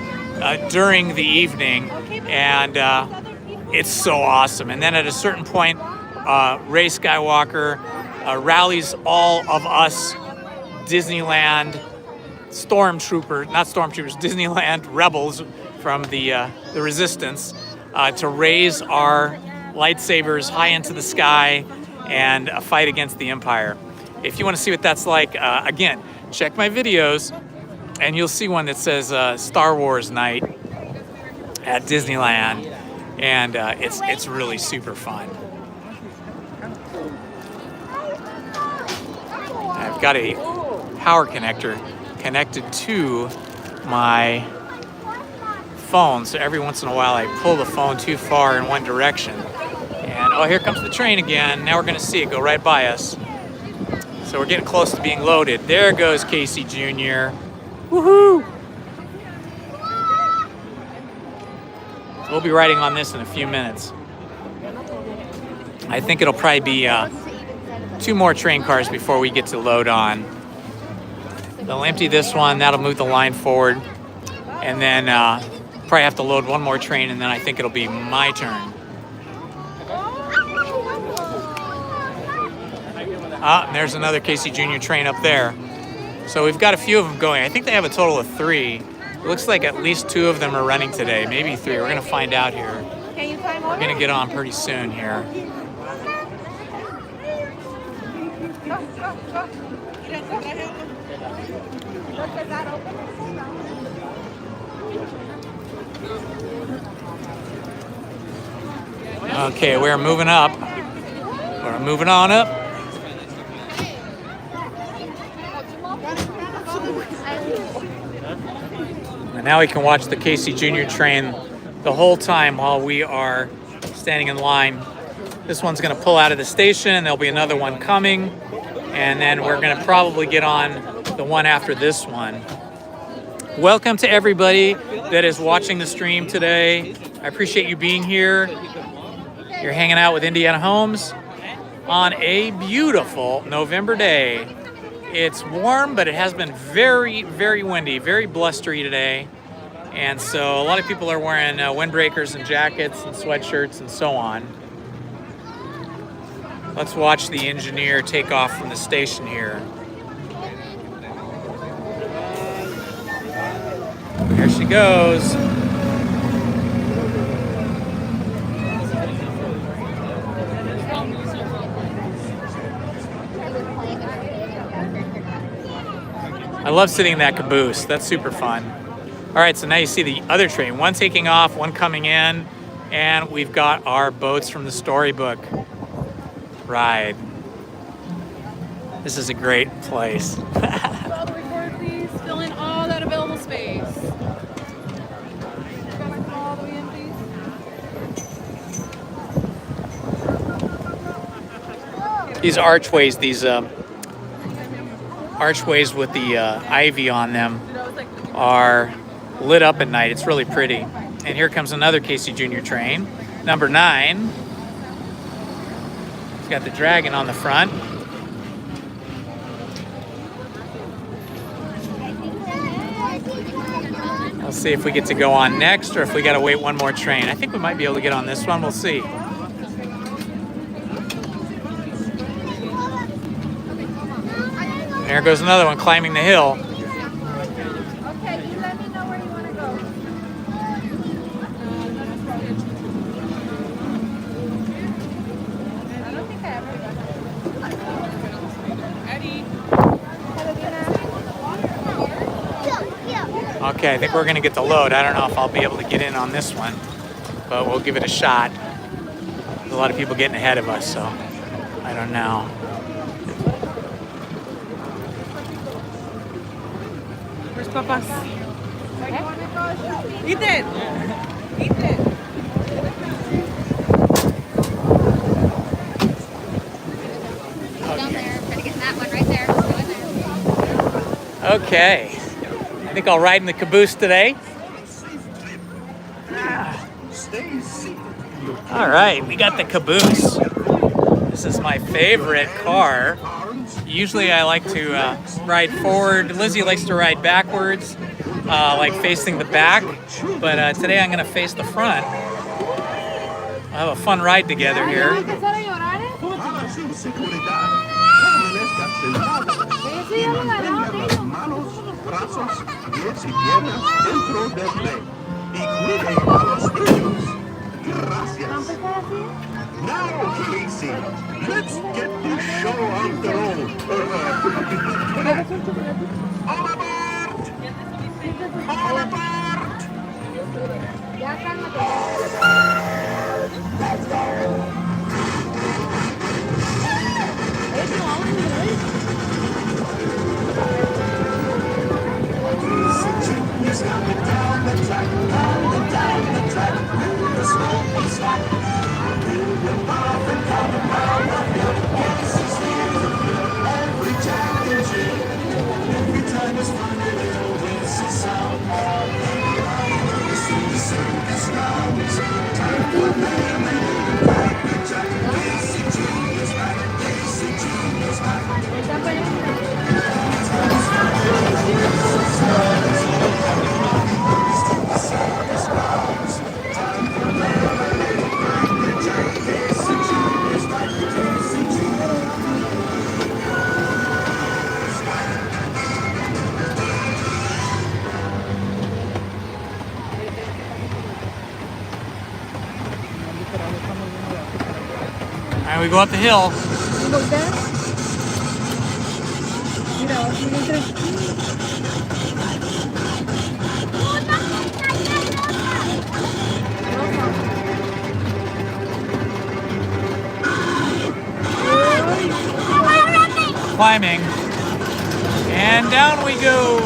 during the evening, and it's so awesome. And then at a certain point, Rey Skywalker rallies all of us Disneyland Disneyland rebels from the Resistance to raise our lightsabers high into the sky and fight against the Empire. If you want to see what that's like, again, check my videos and you'll see one that says Star Wars Night at Disneyland, and it's really super fun. I've got a power connector connected to my phone, so every once in a while I pull the phone too far in one direction, and here comes the train again. Now we're going to see it go right by us, so we're getting close to being loaded. There goes Casey Jr. Woohoo! We'll be riding on this in a few minutes. I think it'll probably be 2 more train cars before we get to load on. They'll empty this one, that'll move the line forward, and then probably have to load 1 more train, and then I think it'll be my turn. There's another Casey Jr. train up there. So we've got a few of them going. I think they have a total of 3. It looks like at least 2 of them are running today, maybe 3. We're gonna find out here. We're gonna get on pretty soon here. Okay, we're moving up. We're moving on up. And now we can watch the Casey Jr. train the whole time while we are standing in line This one's going to pull out of the station, and there'll be another one coming. And then we're going to probably get on the one after this one. Welcome to everybody that is watching the stream today. I appreciate you being here. You're hanging out with Indiana Holmes on a beautiful November day. It's warm, but it has been very, very windy, very blustery today. And so a lot of people are wearing windbreakers and jackets and sweatshirts and so on. Let's watch the engineer take off from the station here. There she goes. I love sitting in that caboose. That's super fun. All right, so now you see the other train. One taking off, one coming in, and we've got our boats from the storybook ride. This is a great place. Record, please. Fill in all that available space. All the way in, please. These archways, archways with the ivy on them are lit up at night. It's really pretty. And here comes another Casey Jr. train, number 9. It's got the dragon on the front. Let's see if we get to go on next or if we got to wait one more train. I think we might be able to get on this one. We'll see. There goes another one climbing the hill. Okay, you let me know where you want to go. I don't think I ever got it. Okay, I think we're going to get the load. I don't know if I'll be able to get in on this one, but we'll give it a shot. There's a lot of people getting ahead of us, so I don't know. Where's Papas? Ethan! Ethan! Down there. Try to get that one right there. Go in there. Okay, I think I'll ride in the caboose today. All right, we got the caboose. This is my favorite car. Usually I like to ride forward. Lizzie likes to ride backwards, like facing the back. But today I'm going to face the front. We'll have a fun ride together here. Now, Casey, let's get this show on the road. All aboard! All aboard! And we go up the hill. Climbing. And down we go.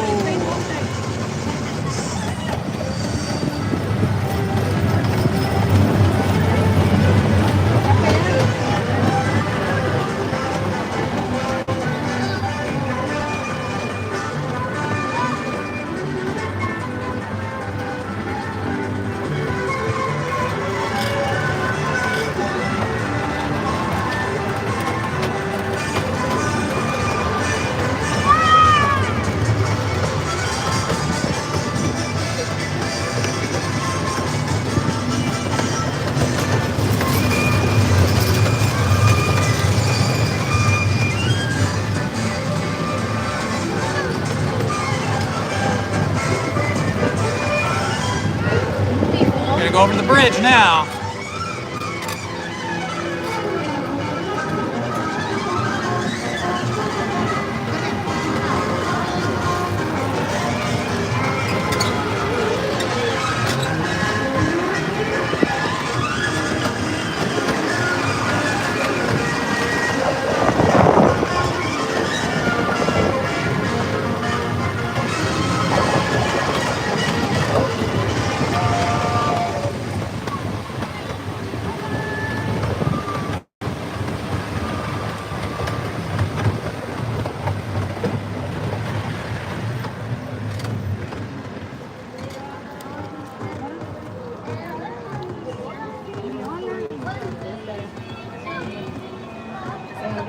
gonna go over the bridge now.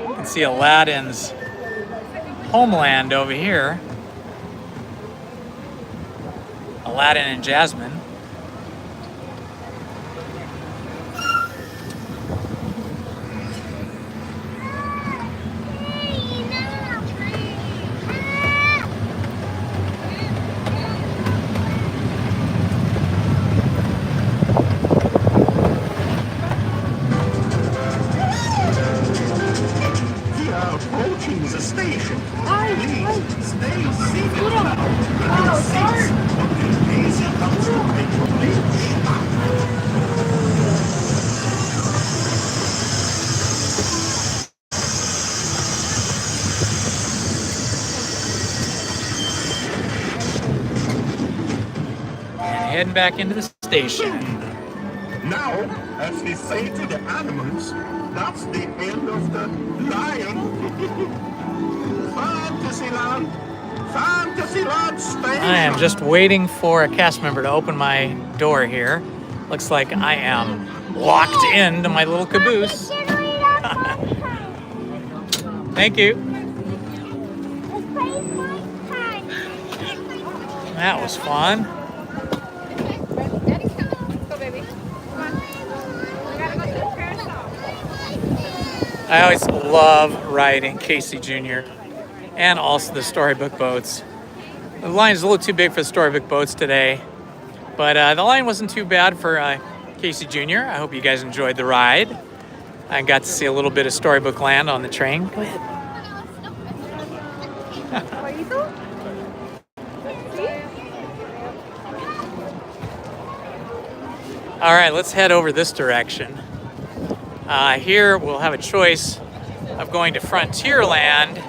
You can see Aladdin's homeland over here. Aladdin and Jasmine. We are approaching the station. Please stay seated now. Your seats until Daisy comes to make your bridge. And heading back into the station. Now, as we say to the animals, that's the end of the line. Fantasyland! Fantasyland Station! I am just waiting for a cast member to open my door here. Looks like I am locked into my little caboose. Thank you. That was fun. Daddy's coming. Let's go, baby. Come on. We gotta go to the carousel. I always love riding Casey Jr. and also the storybook boats. The line is a little too big for the storybook boats today, but the line wasn't too bad for Casey Jr. I hope you guys enjoyed the ride. I got to see a little bit of storybook land on the train. Go ahead. All right, let's head over this direction. Here we'll have a choice of going to Frontierland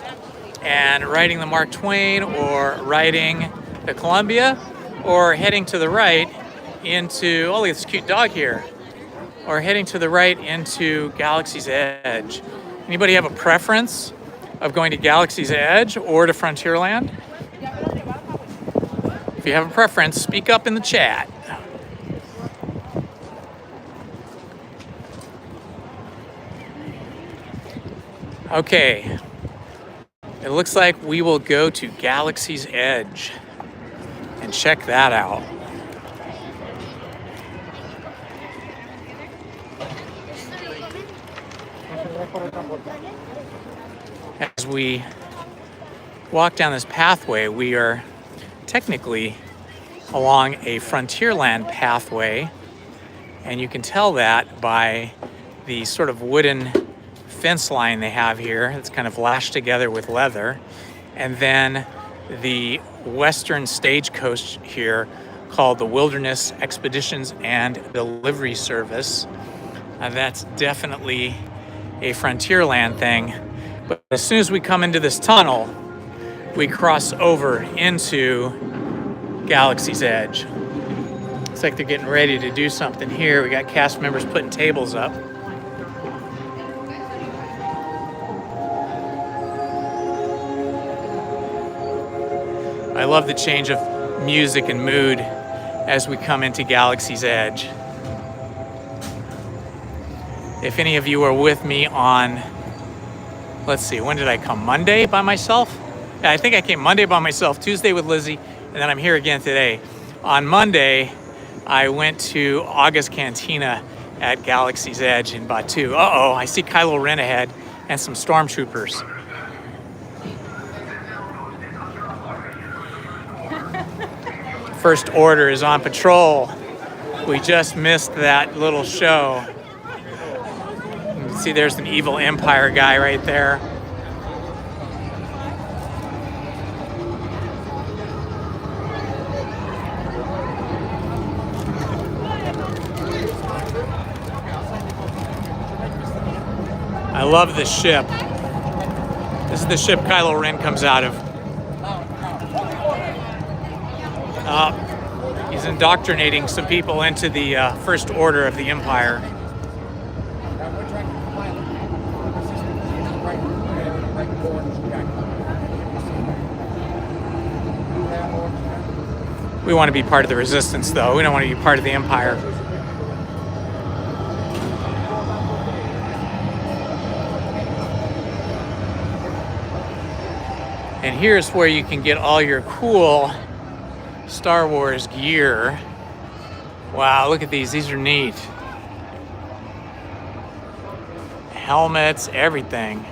and riding the Mark Twain, or riding the Columbia, or heading to the right into, oh, look at this cute dog here, or heading to the right into Galaxy's Edge. Anybody have a preference of going to Galaxy's Edge or to Frontierland? If you have a preference, speak up in the chat. Okay, it looks like we will go to Galaxy's Edge and check that out. As we walk down this pathway, we are technically along a Frontierland pathway, and you can tell that by the sort of wooden fence line they have here. It's kind of lashed together with leather, and then the Western stagecoach here called the Wilderness Expeditions and Delivery Service. That's definitely a Frontierland thing. But as soon as we come into this tunnel, we cross over into Galaxy's Edge. Looks like they're getting ready to do something here. We got cast members putting tables up. I love the change of music and mood as we come into Galaxy's Edge. If any of you are with me on, let's see, when did I come? Monday by myself? Yeah, I think I came Monday by myself, Tuesday with Lizzie, and then I'm here again today. On Monday, I went to August Cantina at Galaxy's Edge in Batu. Uh-oh, I see Kylo Ren ahead and some stormtroopers. First Order is on patrol. We just missed that little show. You can see there's an evil empire guy right there. I love this ship. This is the ship Kylo Ren comes out of. He's indoctrinating some people into the First Order of the Empire. We want to be part of the Resistance, though. We don't want to be part of the Empire. And here's where you can get all your cool Star Wars gear. Wow, look at these. These are neat. Helmets, everything.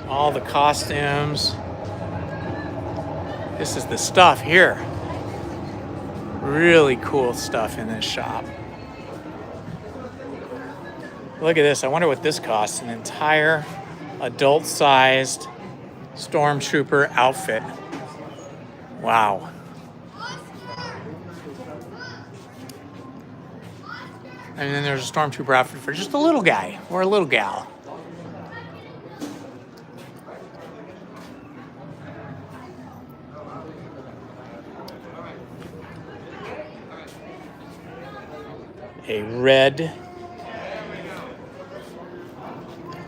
All the costumes. This is the stuff here. Really cool stuff in this shop. Look at this. I wonder what this costs. An entire adult-sized Stormtrooper outfit. Wow. And then there's a Stormtrooper outfit for just a little guy or a little gal. A red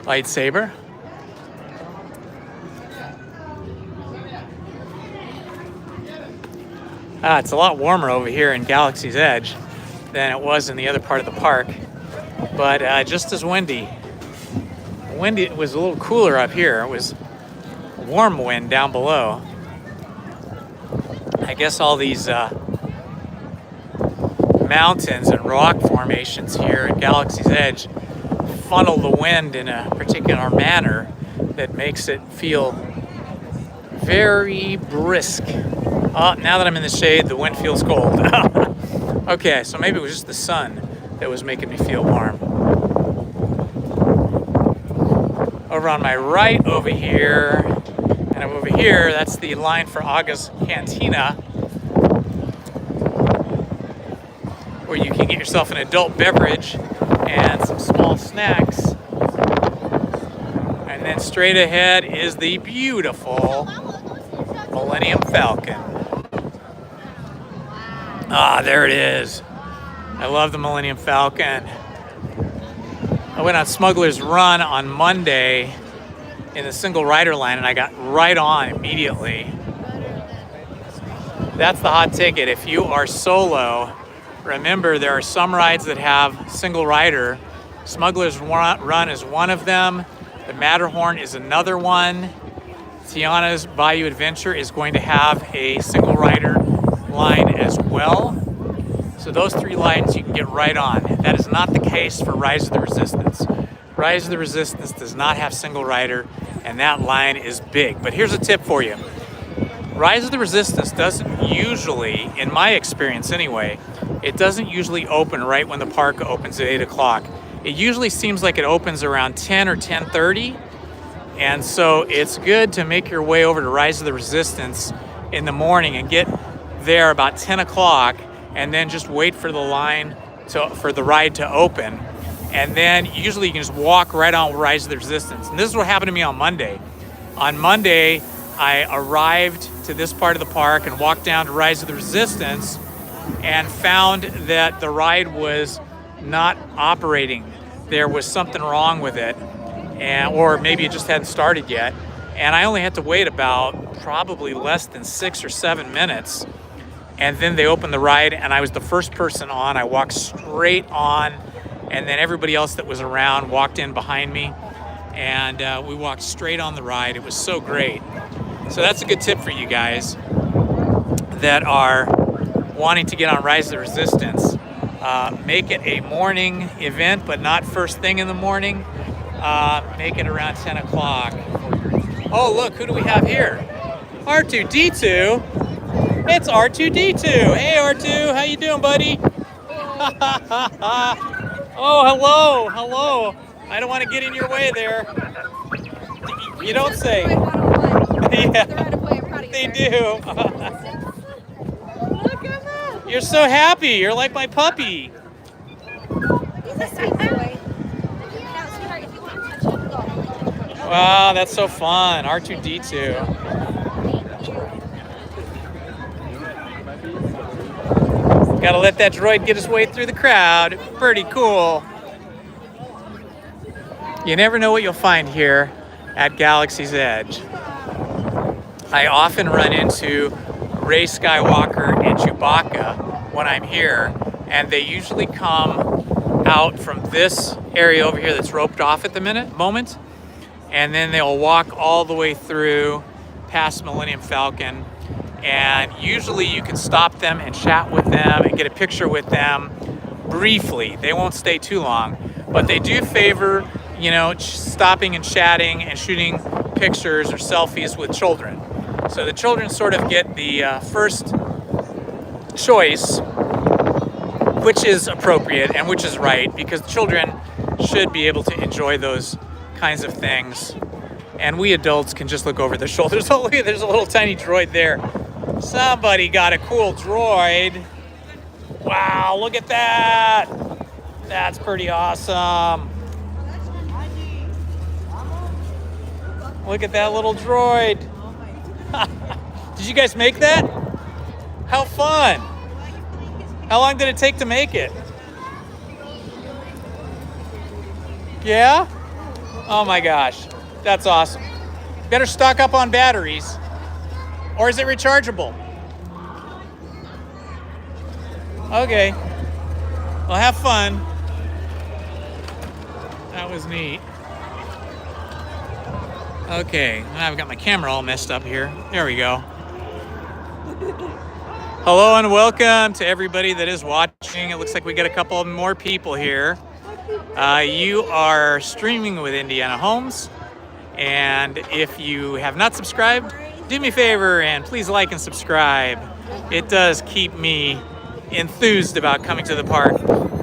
lightsaber. It's a lot warmer over here in Galaxy's Edge than it was in the other part of the park, but just as windy. It was a little cooler up here. It was a warm wind down below. I guess all these mountains and rock formations here at Galaxy's Edge funnel the wind in a particular manner that makes it feel very brisk. Now that I'm in the shade, the wind feels cold. Okay, so maybe it was just the sun that was making me feel warm. Over on my right over here, and over here, that's the line for Aga's Cantina, where you can get yourself an adult beverage and some small snacks. And then straight ahead is the beautiful Millennium Falcon. There it is. I love the Millennium Falcon. I went on Smuggler's Run on Monday in the single rider line, and I got right on immediately. That's the hot ticket. If you are solo, remember there are some rides that have single rider. Smuggler's Run is one of them. The Matterhorn is another one. Tiana's Bayou Adventure is going to have a single rider line as well. So those three lines you can get right on. That is not the case for Rise of the Resistance. Rise of the Resistance does not have single rider, and that line is big. But here's a tip for you. Rise of the Resistance doesn't usually, in my experience anyway, it doesn't usually open right when the park opens at 8 o'clock. It usually seems like it opens around 10 or 10:30. And so it's good to make your way over to Rise of the Resistance in the morning and get there about 10 o'clock and then just wait for the line for the ride to open. And then usually you can just walk right on Rise of the Resistance. And this is what happened to me on Monday. On Monday, I arrived to this part of the park and walked down to Rise of the Resistance and found that the ride was not operating. There was something wrong with it, or maybe it just hadn't started yet. And I only had to wait about probably less than 6 or 7 minutes. And then they opened the ride, and I was the first person on. I walked straight on, and then everybody else that was around walked in behind me, and we walked straight on the ride. It was so great. So that's a good tip for you guys that are wanting to get on Rise of the Resistance. Make it a morning event, but not first thing in the morning. Make it around 10 o'clock. Oh, look, who do we have here? R2-D2. It's R2D2. Hey R2, how you doing, buddy? Oh, hello, hello. I don't want to get in your way there. You don't say. Yeah, they do. Look at that. You're so happy. You're like my puppy. He's a sweet boy. Now, sweetheart, if you want to touch him, go. Wow, that's so fun. R2D2. Gotta let that droid get his way through the crowd. Pretty cool. You never know what you'll find here at Galaxy's Edge. I often run into Rey Skywalker and Chewbacca when I'm here, and they usually come out from this area over here that's roped off at the moment, and then they'll walk all the way through past Millennium Falcon, and usually you can stop them and chat with them and get a picture with them briefly. They won't stay too long, but they do favor, you know, stopping and chatting and shooting pictures or selfies with children. So the children sort of get the first choice, which is appropriate and which is right, because children should be able to enjoy those kinds of things. And we adults can just look over their shoulders. Oh, look, there's a little tiny droid there. Somebody got a cool droid. Wow, look at that. That's pretty awesome. Look at that little droid. Did you guys make that? How fun. How long did it take to make it? Yeah? Oh my gosh, that's awesome. Better stock up on batteries. Or is it rechargeable? Okay. Well, have fun. That was neat. Okay, now I've got my camera all messed up here. There we go. Hello and welcome to everybody that is watching. It looks like we got a couple more people here. You are streaming with Indiana Holmes. And if you have not subscribed, do me a favor and please like and subscribe. It does keep me enthused about coming to the park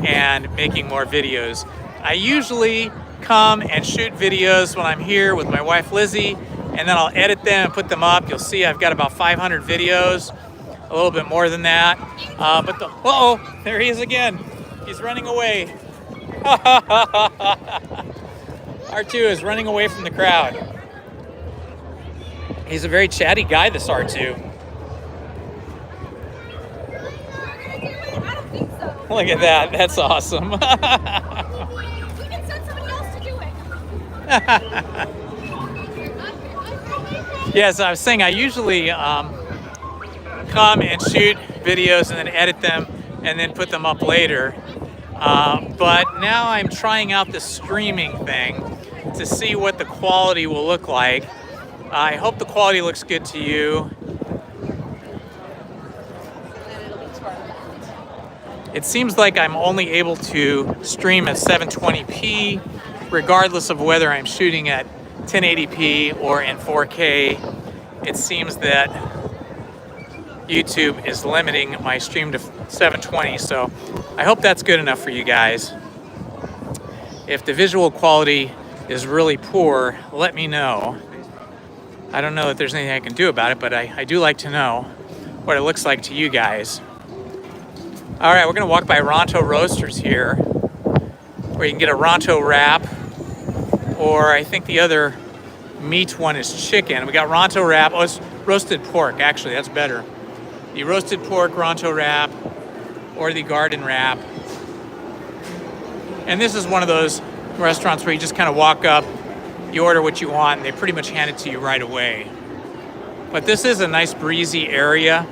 and making more videos. I usually come and shoot videos when I'm here with my wife Lizzie, and then I'll edit them and put them up. You'll see I've got about 500 videos, a little bit more than that. Uh-oh, there he is again. He's running away. R2 is running away from the crowd. He's a very chatty guy, this R2. I don't think so. Look at that, that's awesome. You can send somebody else to do it. Yes, I was saying I usually come and shoot videos and then edit them and then put them up later. But now I'm trying out this streaming thing to see what the quality will look like. I hope the quality looks good to you. It seems like I'm only able to stream at 720p, regardless of whether I'm shooting at 1080p or in 4K. It seems that YouTube is limiting my stream to 720, so I hope that's good enough for you guys. If the visual quality is really poor, let me know. I don't know if there's anything I can do about it, but I do like to know what it looks like to you guys. All right, we're gonna walk by Ronto Roasters here, where you can get a Ronto wrap, or I think the other meat one is chicken. We got Ronto wrap. Oh, it's roasted pork, actually, that's better. The roasted pork Ronto wrap, or the garden wrap. And this is one of those restaurants where you just kind of walk up, you order what you want, and they pretty much hand it to you right away. But this is a nice breezy area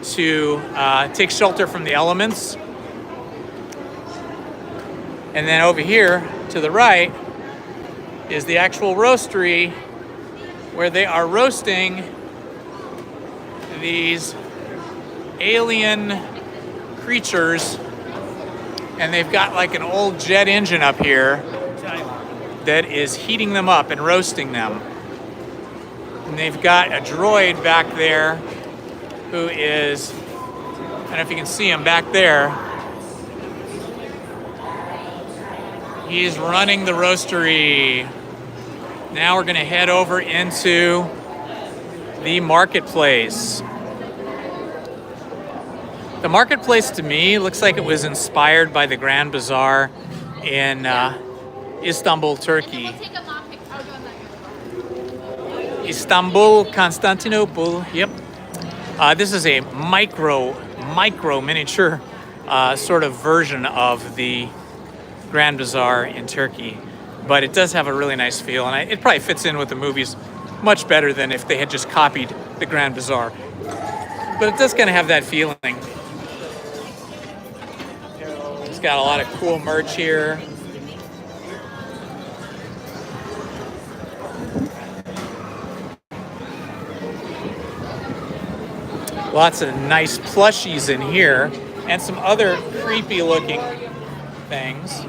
to take shelter from the elements. And then over here to the right is the actual roastery where they are roasting these alien creatures, and they've got like an old jet engine up here that is heating them up and roasting them. And they've got a droid back there who is, I don't know if you can see him back there. He's running the roastery. Now we're gonna head over into the marketplace. The marketplace to me looks like it was inspired by the Grand Bazaar in Istanbul, Turkey. Istanbul, Constantinople, yep. This is a micro miniature sort of version of the Grand Bazaar in Turkey. But it does have a really nice feel, and it probably fits in with the movies much better than if they had just copied the Grand Bazaar. But it does kind of have that feeling. It's got a lot of cool merch here. Lots of nice plushies in here, and some other creepy looking things.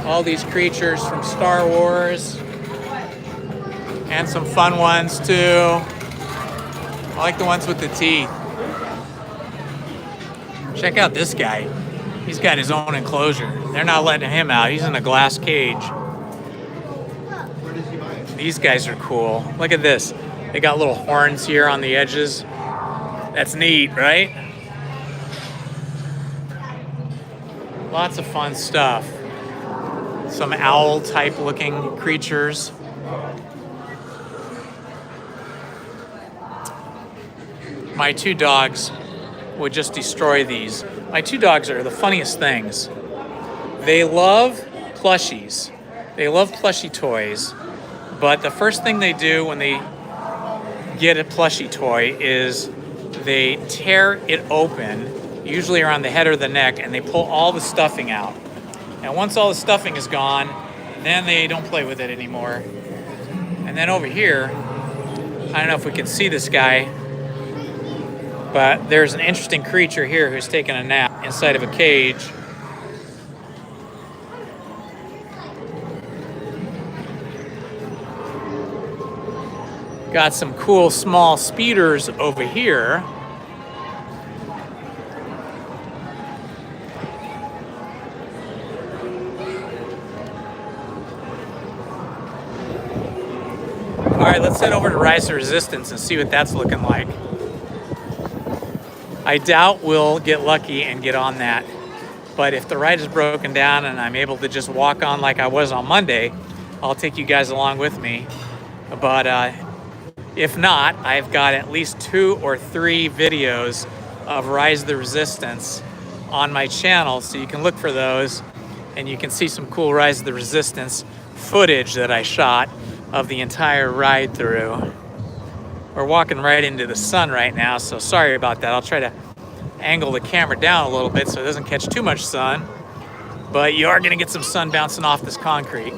All these creatures from Star Wars, and some fun ones too. I like the ones with the teeth. Check out this guy. He's got his own enclosure. They're not letting him out. He's in a glass cage. These guys are cool. Look at this. They got little horns here on the edges. That's neat, right? Lots of fun stuff. Some owl type looking creatures. My two dogs would just destroy these. My two dogs are the funniest things. They love plushies. They love plushie toys. But the first thing they do when they get a plushie toy is they tear it open, usually around the head or the neck, and they pull all the stuffing out. And once all the stuffing is gone, then they don't play with it anymore. And then over here, I don't know if we can see this guy, but there's an interesting creature here who's taking a nap inside of a cage. Got some cool small speeders over here. All right, let's head over to Rise of Resistance and see what that's looking like. I doubt we'll get lucky and get on that. But if the ride is broken down and I'm able to just walk on like I was on Monday, I'll take you guys along with me. But if not, I've got at least 2 or 3 videos of Rise of the Resistance on my channel, so you can look for those and you can see some cool Rise of the Resistance footage that I shot of the entire ride through. We're walking right into the sun right now, so sorry about that. I'll try to angle the camera down a little bit so it doesn't catch too much sun, but you are gonna get some sun bouncing off this concrete.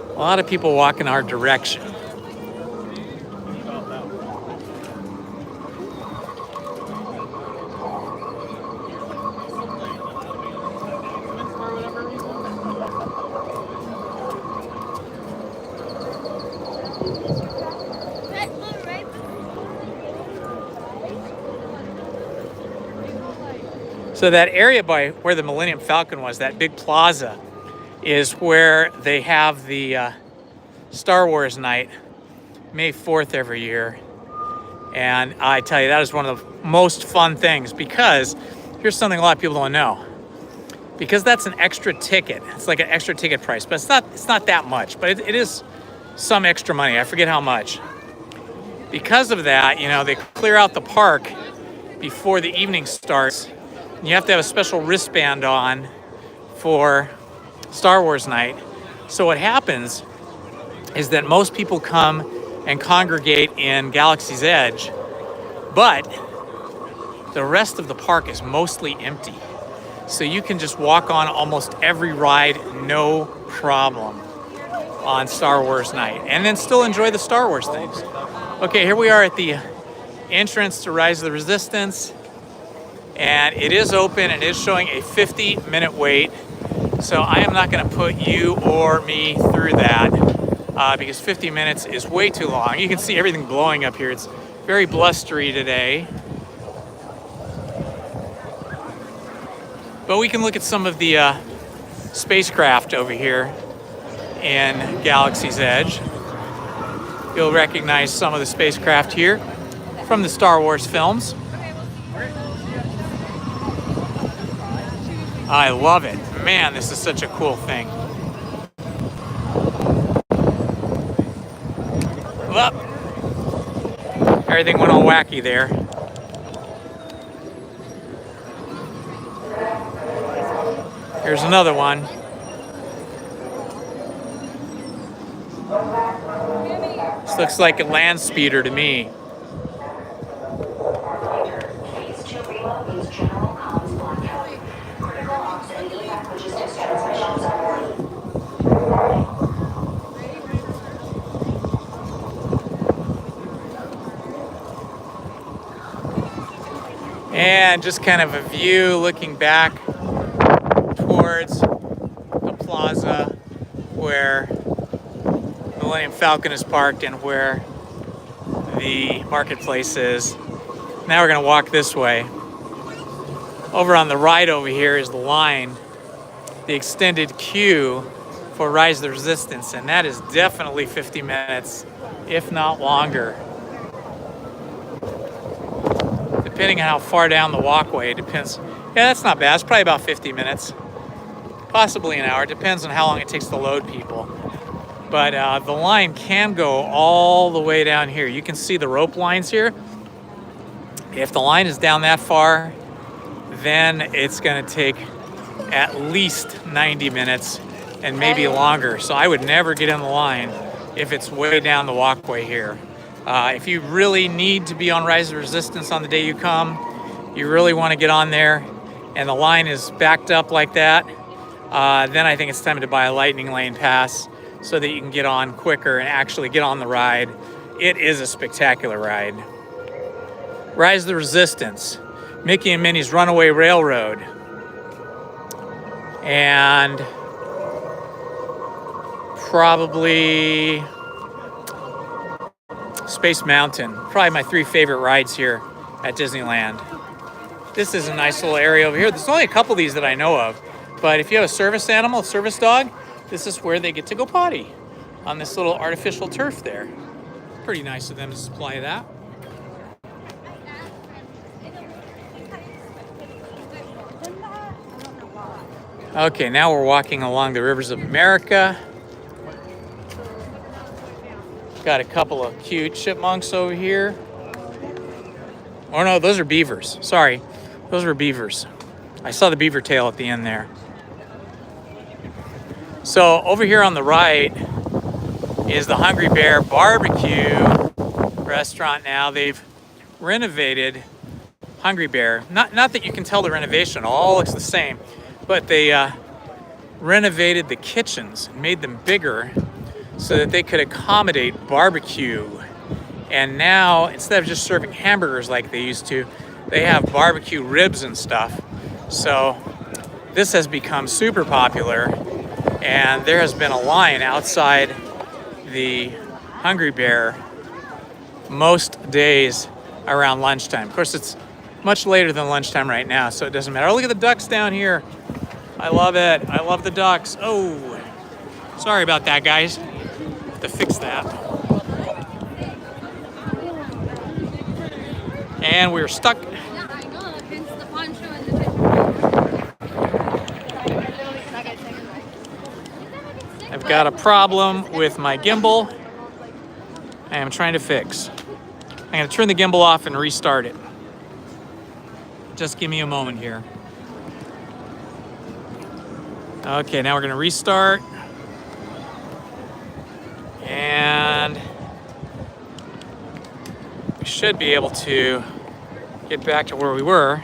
A lot of people walk in our direction. So that area by where the Millennium Falcon was, that big plaza, is where they have the Star Wars night, May 4th every year. And I tell you, that is one of the most fun things, because here's something a lot of people don't know. Because that's an extra ticket. It's like an extra ticket price, but it's not that much, but it is some extra money. I forget how much. Because of that, you know, they clear out the park before the evening starts. You have to have a special wristband on for Star Wars night. So what happens is that most people come and congregate in Galaxy's Edge, but the rest of the park is mostly empty. So you can just walk on almost every ride, no problem, on Star Wars night, and then still enjoy the Star Wars things. Okay, here we are at the entrance to Rise of the Resistance, and it is open and it is showing a 50-minute wait. So I am not going to put you or me through that. because 50 minutes is way too long. You can see everything blowing up here. It's very blustery today. But we can look at some of the spacecraft over here in Galaxy's Edge. You'll recognize some of the spacecraft here from the Star Wars films. I love it. Man, this is such a cool thing. Well, everything went all wacky there. Here's another one. This looks like a land speeder to me. Phase 2 reload means general comms blackout. Critical ops and EVAC logistics transmissions are ready. And just kind of a view looking back towards the plaza where Millennium Falcon is parked and where the marketplace is. Now we're going to walk this way. Over on the right over here is the line, the extended queue for Rise of the Resistance, and that is definitely 50 minutes, if not longer. Depending on how far down the walkway, it depends. Yeah, that's not bad. It's probably about 50 minutes, possibly an hour. It depends on how long it takes to load people. But the line can go all the way down here. You can see the rope lines here. If the line is down that far, then it's going to take at least 90 minutes and maybe longer. So I would never get in the line if it's way down the walkway here. If you really need to be on Rise of the Resistance on the day you come, you really want to get on there, and the line is backed up like that, then I think it's time to buy a Lightning Lane pass so that you can get on quicker and actually get on the ride. It is a spectacular ride. Rise of the Resistance, Mickey and Minnie's Runaway Railroad, and probably Space Mountain. Probably my 3 favorite rides here at Disneyland. This is a nice little area over here. There's only a couple of these that I know of, but if you have a service animal, a service dog, this is where they get to go potty, on this little artificial turf there. Pretty nice of them to supply that. Okay, now we're walking along the rivers of America. Got a couple of cute chipmunks over here. Oh no, those are beavers. Sorry, those were beavers. I saw the beaver tail at the end there. So over here on the right is the Hungry Bear Barbecue restaurant now. They've renovated Hungry Bear. Not that you can tell the renovation, it all looks the same, but they renovated the kitchens and made them bigger so that they could accommodate barbecue. And now, instead of just serving hamburgers like they used to, they have barbecue ribs and stuff. So this has become super popular, and there has been a line outside the Hungry Bear most days around lunchtime. Of course, it's much later than lunchtime right now, so it doesn't matter. Oh, look at the ducks down here. I love it. I love the ducks. Oh, sorry about that, guys. Have to fix that. And we're stuck. Yeah, I know. Hence the poncho and the I've got a problem with my gimbal. I am trying to fix. I'm going to turn the gimbal off and restart it. Just give me a moment here. Okay, now we're going to restart. And we should be able to get back to where we were.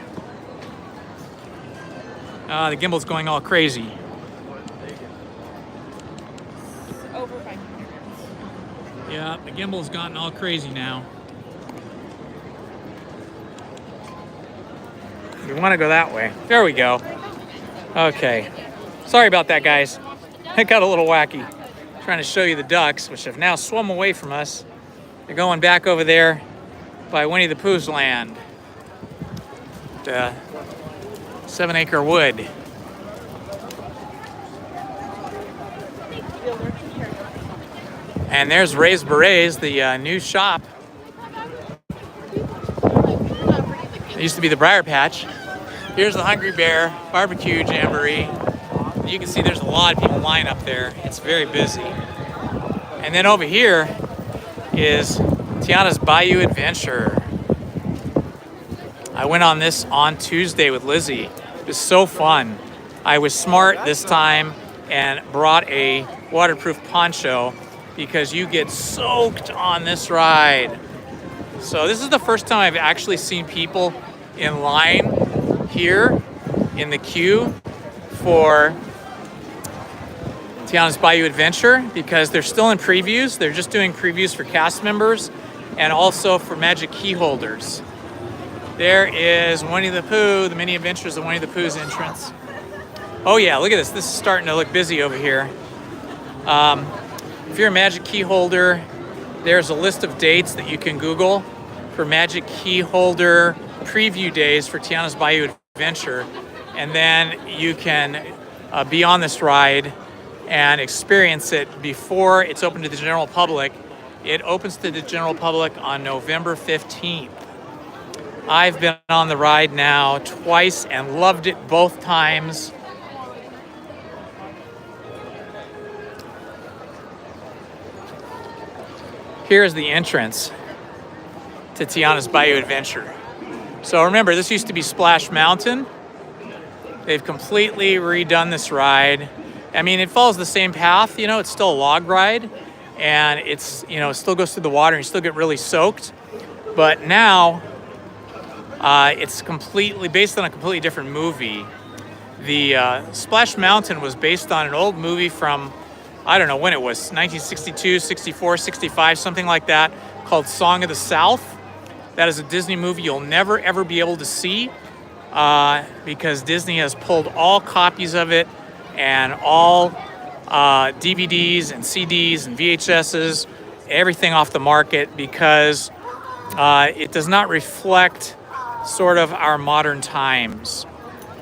The gimbal's going all crazy. Over 5 minutes. Yeah, the gimbal's gotten all crazy now. We want to go that way. There we go. Okay. Sorry about that, guys. It got a little wacky. trying to show you the ducks, which have now swum away from us. They're going back over there by Winnie the Pooh's land, the 7 Acre Wood. And there's Ray's Berets, the new shop. It used to be the Briar Patch. Here's the Hungry Bear Barbecue Jamboree. You can see there's a lot of people lined up there. It's very busy. And then over here is Tiana's Bayou Adventure. I went on this on Tuesday with Lizzie. It was so fun. I was smart this time and brought a waterproof poncho because you get soaked on this ride. So this is the first time I've actually seen people in line here in the queue for Tiana's Bayou Adventure because they're still in previews. They're just doing previews for cast members and also for Magic Key holders. There is Winnie the Pooh, the Mini Adventures of Winnie the Pooh's entrance. Oh yeah, look at this. This is starting to look busy over here. If you're a Magic Key holder, there's a list of dates that you can Google for Magic Key holder preview days for Tiana's Bayou Adventure. And then you can be on this ride and experience it before it's open to the general public. It opens to the general public on November 15th. I've been on the ride now twice and loved it both times. Here's the entrance to Tiana's Bayou Adventure. So remember, this used to be Splash Mountain. They've completely redone this ride. I mean, it follows the same path, you know, it's still a log ride and it's, you know, it still goes through the water and you still get really soaked. But now it's completely based on a completely different movie. The Splash Mountain was based on an old movie from, I don't know when it was, 1962, 64, 65, something like that, called Song of the South. That is a Disney movie you'll never ever be able to see because Disney has pulled all copies of it and all DVDs and CDs and VHSs, everything off the market because it does not reflect sort of our modern times.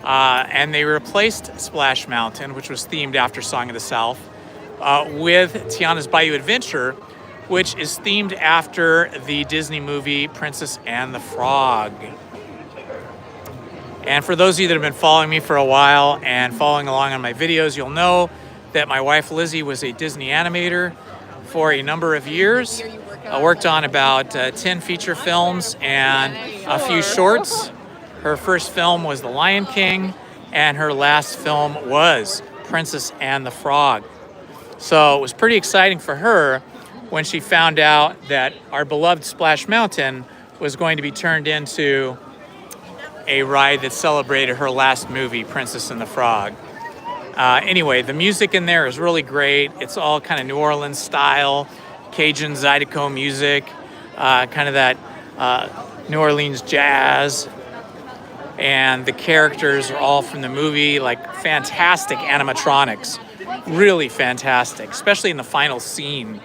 And they replaced Splash Mountain, which was themed after Song of the South, with Tiana's Bayou Adventure, which is themed after the Disney movie Princess and the Frog. And for those of you that have been following me for a while and following along on my videos, you'll know that my wife Lizzie was a Disney animator for a number of years. I worked on about 10 feature films and a few shorts. Her first film was The Lion King, and her last film was Princess and the Frog. So it was pretty exciting for her when she found out that our beloved Splash Mountain was going to be turned into a ride that celebrated her last movie, Princess and the Frog. Anyway, the music in there is really great. It's all kind of New Orleans style, Cajun Zydeco music, kind of that New Orleans jazz. And the characters are all from the movie, like fantastic animatronics, really fantastic, especially in the final scene.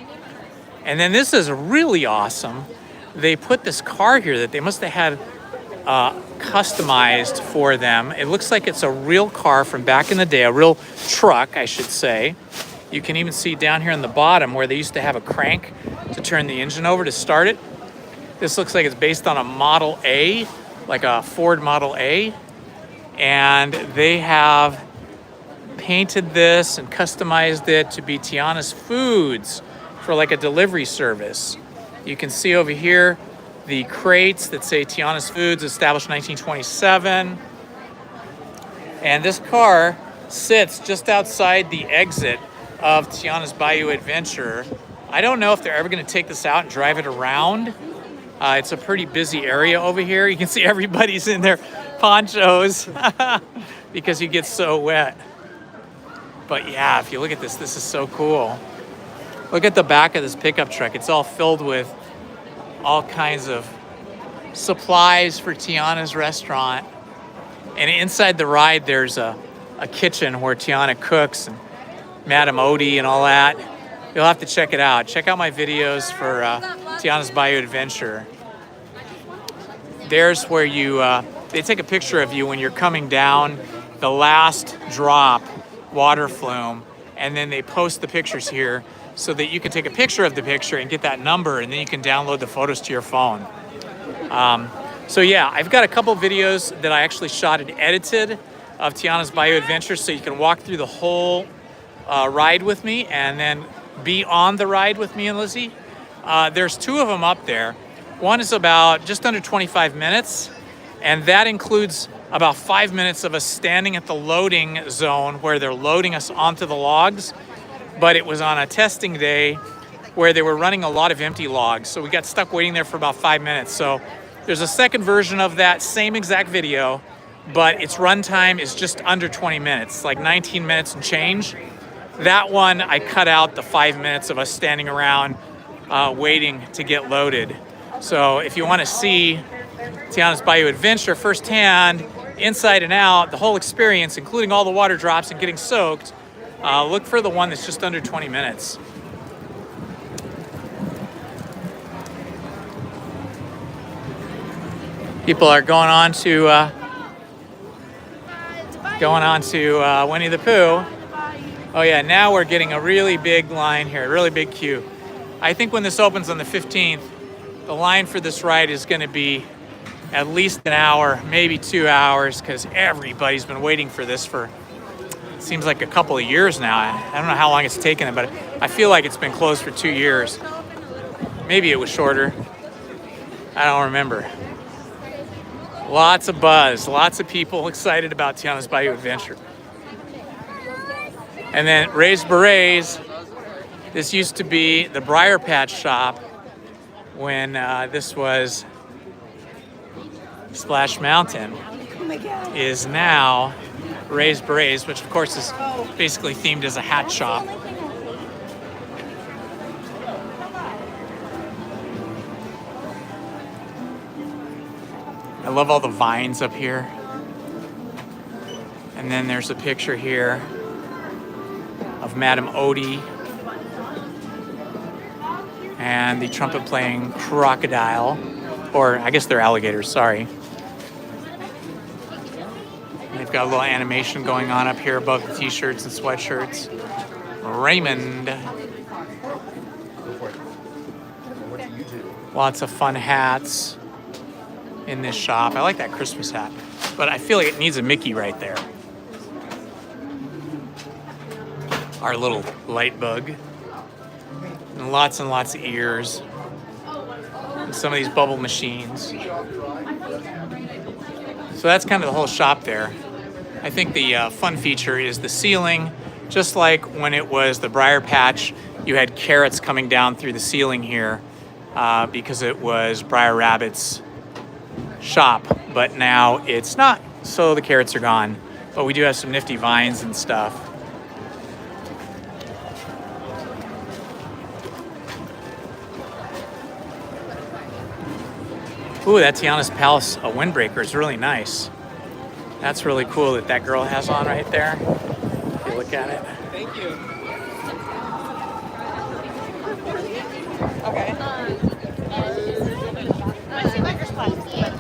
And then this is really awesome. They put this car here that they must have had customized for them. It looks like it's a real car from back in the day, a real truck, I should say. You can even see down here on the bottom where they used to have a crank to turn the engine over to start it. This looks like it's based on a Model A, like a Ford Model A. And they have painted this and customized it to be Tiana's Foods for like a delivery service. You can see over here the crates that say Tiana's Foods, established 1927. And this car sits just outside the exit of Tiana's Bayou Adventure. I don't know if they're ever going to take this out and drive it around. It's a pretty busy area over here. You can see everybody's in their ponchos because you get so wet. But yeah, if you look at this, this is so cool. Look at the back of this pickup truck. It's all filled with all kinds of supplies for Tiana's restaurant. And inside the ride, there's a kitchen where Tiana cooks and Madame Odie and all that. You'll have to check it out. Check out my videos for Tiana's Bayou Adventure. There's where you, they take a picture of you when you're coming down the last drop water flume, and then they post the pictures here so that you can take a picture of the picture and get that number, and then you can download the photos to your phone. So yeah, I've got a couple videos that I actually shot and edited of Tiana's Bayou Adventure, so you can walk through the whole ride with me and then be on the ride with me and Lizzie. There's 2 of them up there. One is about just under 25 minutes, and that includes about 5 minutes of us standing at the loading zone where they're loading us onto the logs. But it was on a testing day where they were running a lot of empty logs, so we got stuck waiting there for about 5 minutes. So there's a second version of that same exact video, but its runtime is just under 20 minutes, like 19 minutes and change. That one, I cut out the 5 minutes of us standing around waiting to get loaded. So if you want to see Tiana's Bayou Adventure firsthand, inside and out, the whole experience, including all the water drops and getting soaked, look for the one that's just under 20 minutes. People are going on to Winnie the Pooh. Oh yeah, now we're getting a really big line here, a really big queue. I think when this opens on the 15th, the line for this ride is going to be at least an hour, maybe 2 hours, because everybody's been waiting for this for, it seems like a couple of years now. I don't know how long it's taken them, but I feel like it's been closed for 2 years. Maybe it was shorter. I don't remember. Lots of buzz, lots of people excited about Tiana's Bayou Adventure. And then Raised Berets, this used to be the Briar Patch shop when this was Splash Mountain, is now Raised Berets, which of course is basically themed as a hat shop. I love all the vines up here. And then there's a picture here of Madame Odie and the trumpet playing crocodile, or I guess they're alligators, sorry. And they've got a little animation going on up here above the t-shirts and sweatshirts. Raymond. Lots of fun hats in this shop. I like that Christmas hat, but I feel like it needs a Mickey right there. Our little light bug. And lots of ears. And some of these bubble machines. So that's kind of the whole shop there. I think the fun feature is the ceiling. Just like when it was the Briar Patch, you had carrots coming down through the ceiling here because it was Briar Rabbit's shop, but now it's not, so the carrots are gone. But we do have some nifty vines and stuff. Ooh, that Tiana's Palace windbreaker is really nice. That's really cool that that girl has on right there. If you look at it. Thank you. Okay.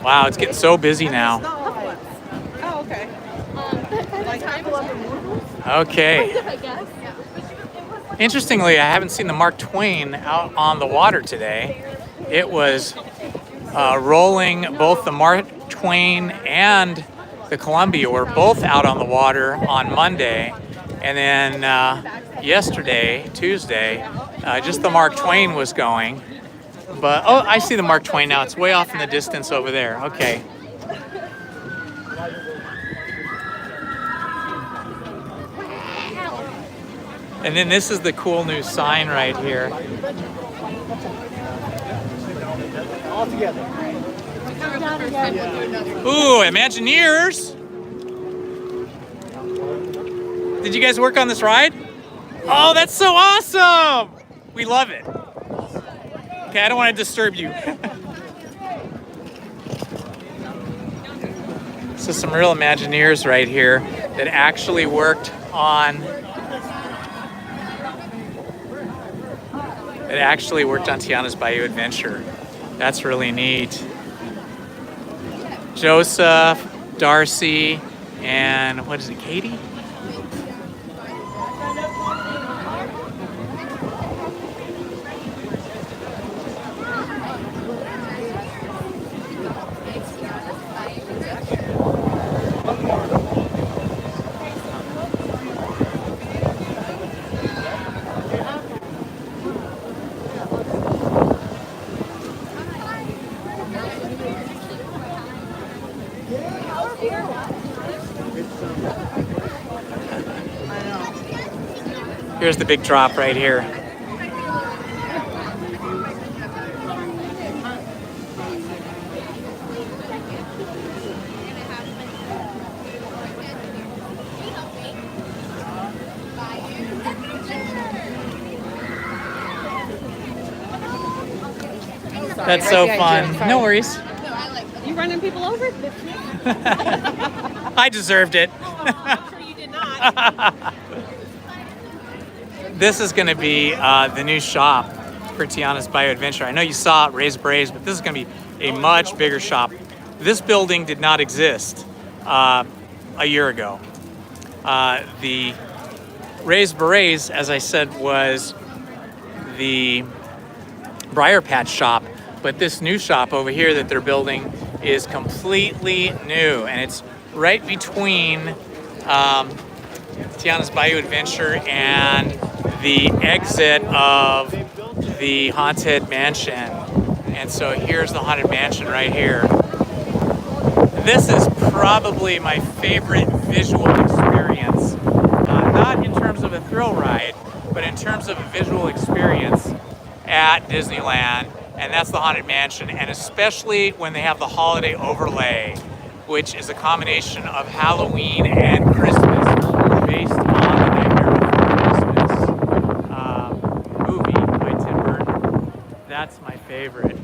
Wow, it's getting so busy now. Oh, okay. Okay. Interestingly, I haven't seen the Mark Twain out on the water today. It was rolling. Both the Mark Twain and the Columbia were both out on the water on Monday. And then yesterday, Tuesday, just the Mark Twain was going. But, oh, I see the Mark Twain now. It's way off in the distance over there. Okay. And then this is the cool new sign right here. All together. Ooh, Imagineers! Did you guys work on this ride? Oh, that's so awesome! We love it. Okay, I don't want to disturb you. So some real Imagineers right here that actually worked on that actually worked on Tiana's Bayou Adventure. That's really neat. Joseph, Darcy, and what is it, Katie? Here's the big drop right here. That's so fun. No worries. You running people over? I deserved it. I'm sure you did not. This is going to be the new shop for Tiana's Bayou Adventure. I know you saw it, Raised Braves, but this is going to be a much bigger shop. This building did not exist a year ago. The Raised Berets, as I said, was the Briar Patch shop, but this new shop over here that they're building is completely new, and it's right between Tiana's Bayou Adventure and the exit of the Haunted Mansion. And so here's the Haunted Mansion right here. This is probably my favorite visual experience, not in terms of a thrill ride, but in terms of a visual experience at Disneyland, and that's the Haunted Mansion, and especially when they have the holiday overlay, which is a combination of Halloween and Christmas, based on the Nightmare Before Christmas movie by Tim Burton. That's my favorite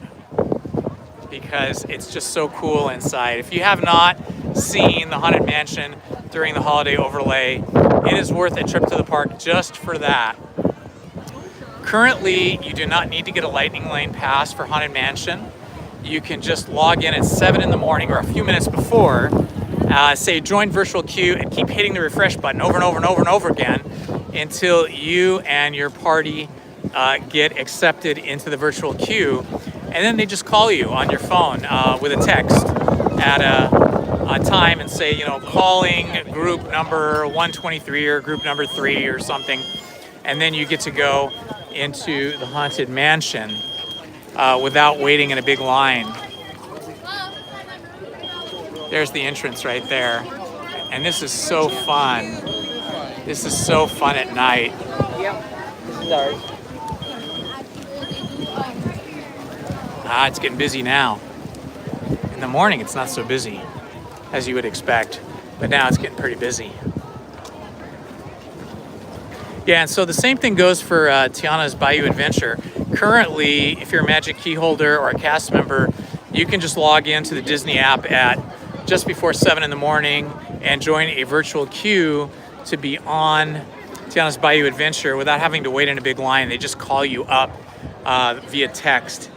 because it's just so cool inside. If you have not seen the Haunted Mansion during the holiday overlay, it is worth a trip to the park just for that. Currently, you do not need to get a Lightning Lane pass for Haunted Mansion. You can just log in at 7 in the morning or a few minutes before, say join virtual queue, and keep hitting the refresh button over and over and over and over again until you and your party get accepted into the virtual queue. And then they just call you on your phone with a text at a time and say, you know, calling group number 123 or group number 3 or something. And then you get to go into the Haunted Mansion without waiting in a big line. There's the entrance right there. And this is so fun. This is so fun at night. Yep, this is ours. It's getting busy now. In the morning, it's not so busy, as you would expect. But now it's getting pretty busy. Yeah, and so the same thing goes for Tiana's Bayou Adventure. Currently, if you're a Magic Key holder or a cast member, you can just log into the Disney app at just before 7 in the morning and join a virtual queue to be on Tiana's Bayou Adventure without having to wait in a big line. They just call you up via text.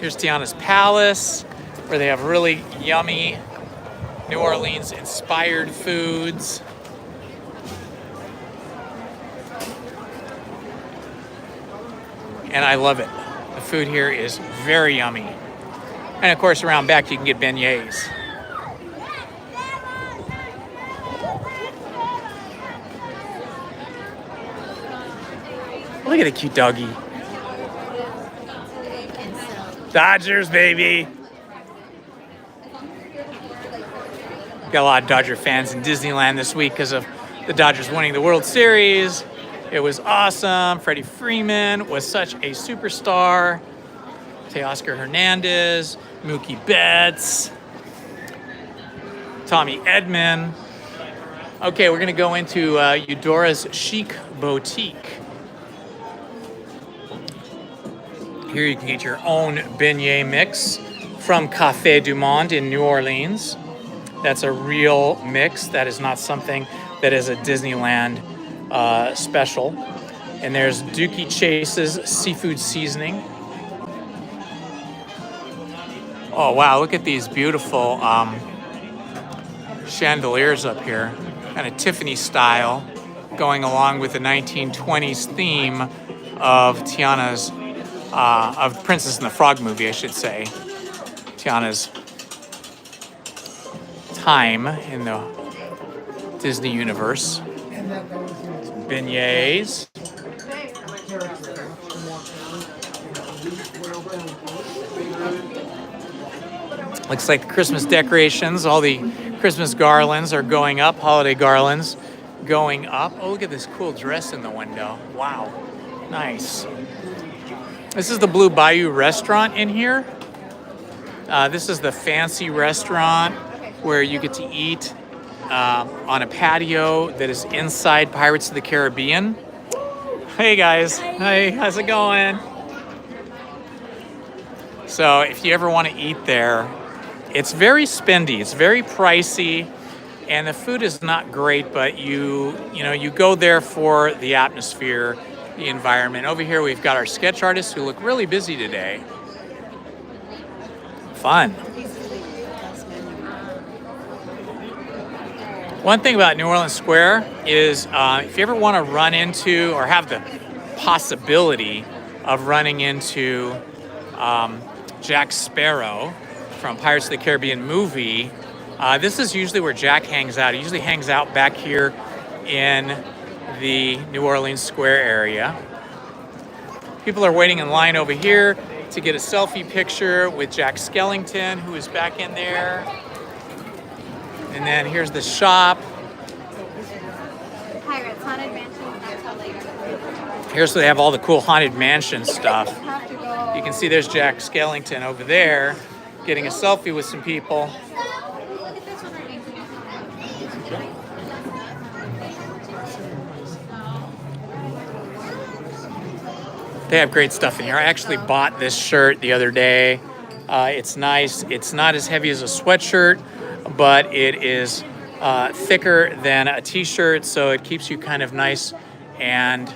Here's Tiana's Palace, where they have really yummy New Orleans inspired foods. And I love it. The food here is very yummy. And of course, around back, you can get beignets. Look at the cute doggy. Dodgers, baby. Got a lot of Dodger fans in Disneyland this week because of the Dodgers winning the World Series. It was awesome. Freddie Freeman was such a superstar. Teoscar Hernandez, Mookie Betts, Tommy Edman. Okay, we're gonna go into Eudora's Chic Boutique. Here you can get your own beignet mix from Café du Monde in New Orleans. That's a real mix. That is not something that is a Disneyland special. And there's Dookie Chase's seafood seasoning. Oh wow, look at these beautiful chandeliers up here. Kind of Tiffany style, going along with the 1920s theme of Tiana's, of Princess and the Frog movie, I should say. Tiana's time in the Disney universe. Beignets. Looks like the Christmas decorations, all the Christmas garlands are going up, holiday garlands going up. Oh, look at this cool dress in the window. Wow, nice. This is the Blue Bayou restaurant in here. This is the fancy restaurant where you get to eat on a patio that is inside Pirates of the Caribbean. Hey guys, hey, how's it going? So if you ever want to eat there, it's very spendy, it's very pricey, and the food is not great, but you go there for the atmosphere, the environment. Over here we've got our sketch artists who look really busy today. Fun. One thing about New Orleans Square is if you ever want to run into or have the possibility of running into Jack Sparrow from Pirates of the Caribbean movie, this is usually where Jack hangs out. He usually hangs out back here in the New Orleans Square area. People are waiting in line over here to get a selfie picture with Jack Skellington, who is back in there. And then here's the shop. Pirates, Haunted Mansion, that's how later. Here's where they have all the cool Haunted Mansion stuff. You can see there's Jack Skellington over there getting a selfie with some people. They have great stuff in here. I actually bought this shirt the other day. It's nice. It's not as heavy as a sweatshirt, but it is thicker than a t-shirt, so it keeps you kind of nice and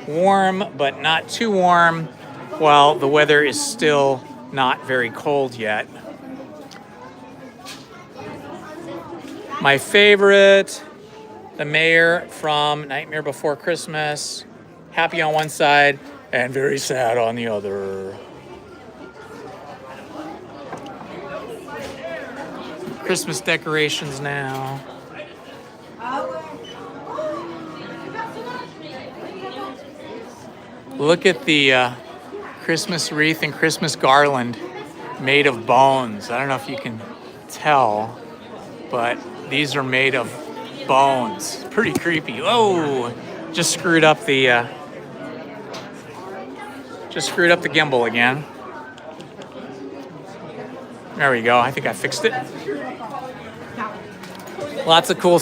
warm, but not too warm, while the weather is still not very cold yet. My favorite, the mayor from Nightmare Before Christmas, happy on one side and very sad on the other. Christmas decorations now. Look at the Christmas wreath and Christmas garland made of bones. I don't know if you can tell, but these are made of bones. Pretty creepy. Oh, just screwed up the gimbal again. There we go. I think I fixed it. Lots of cool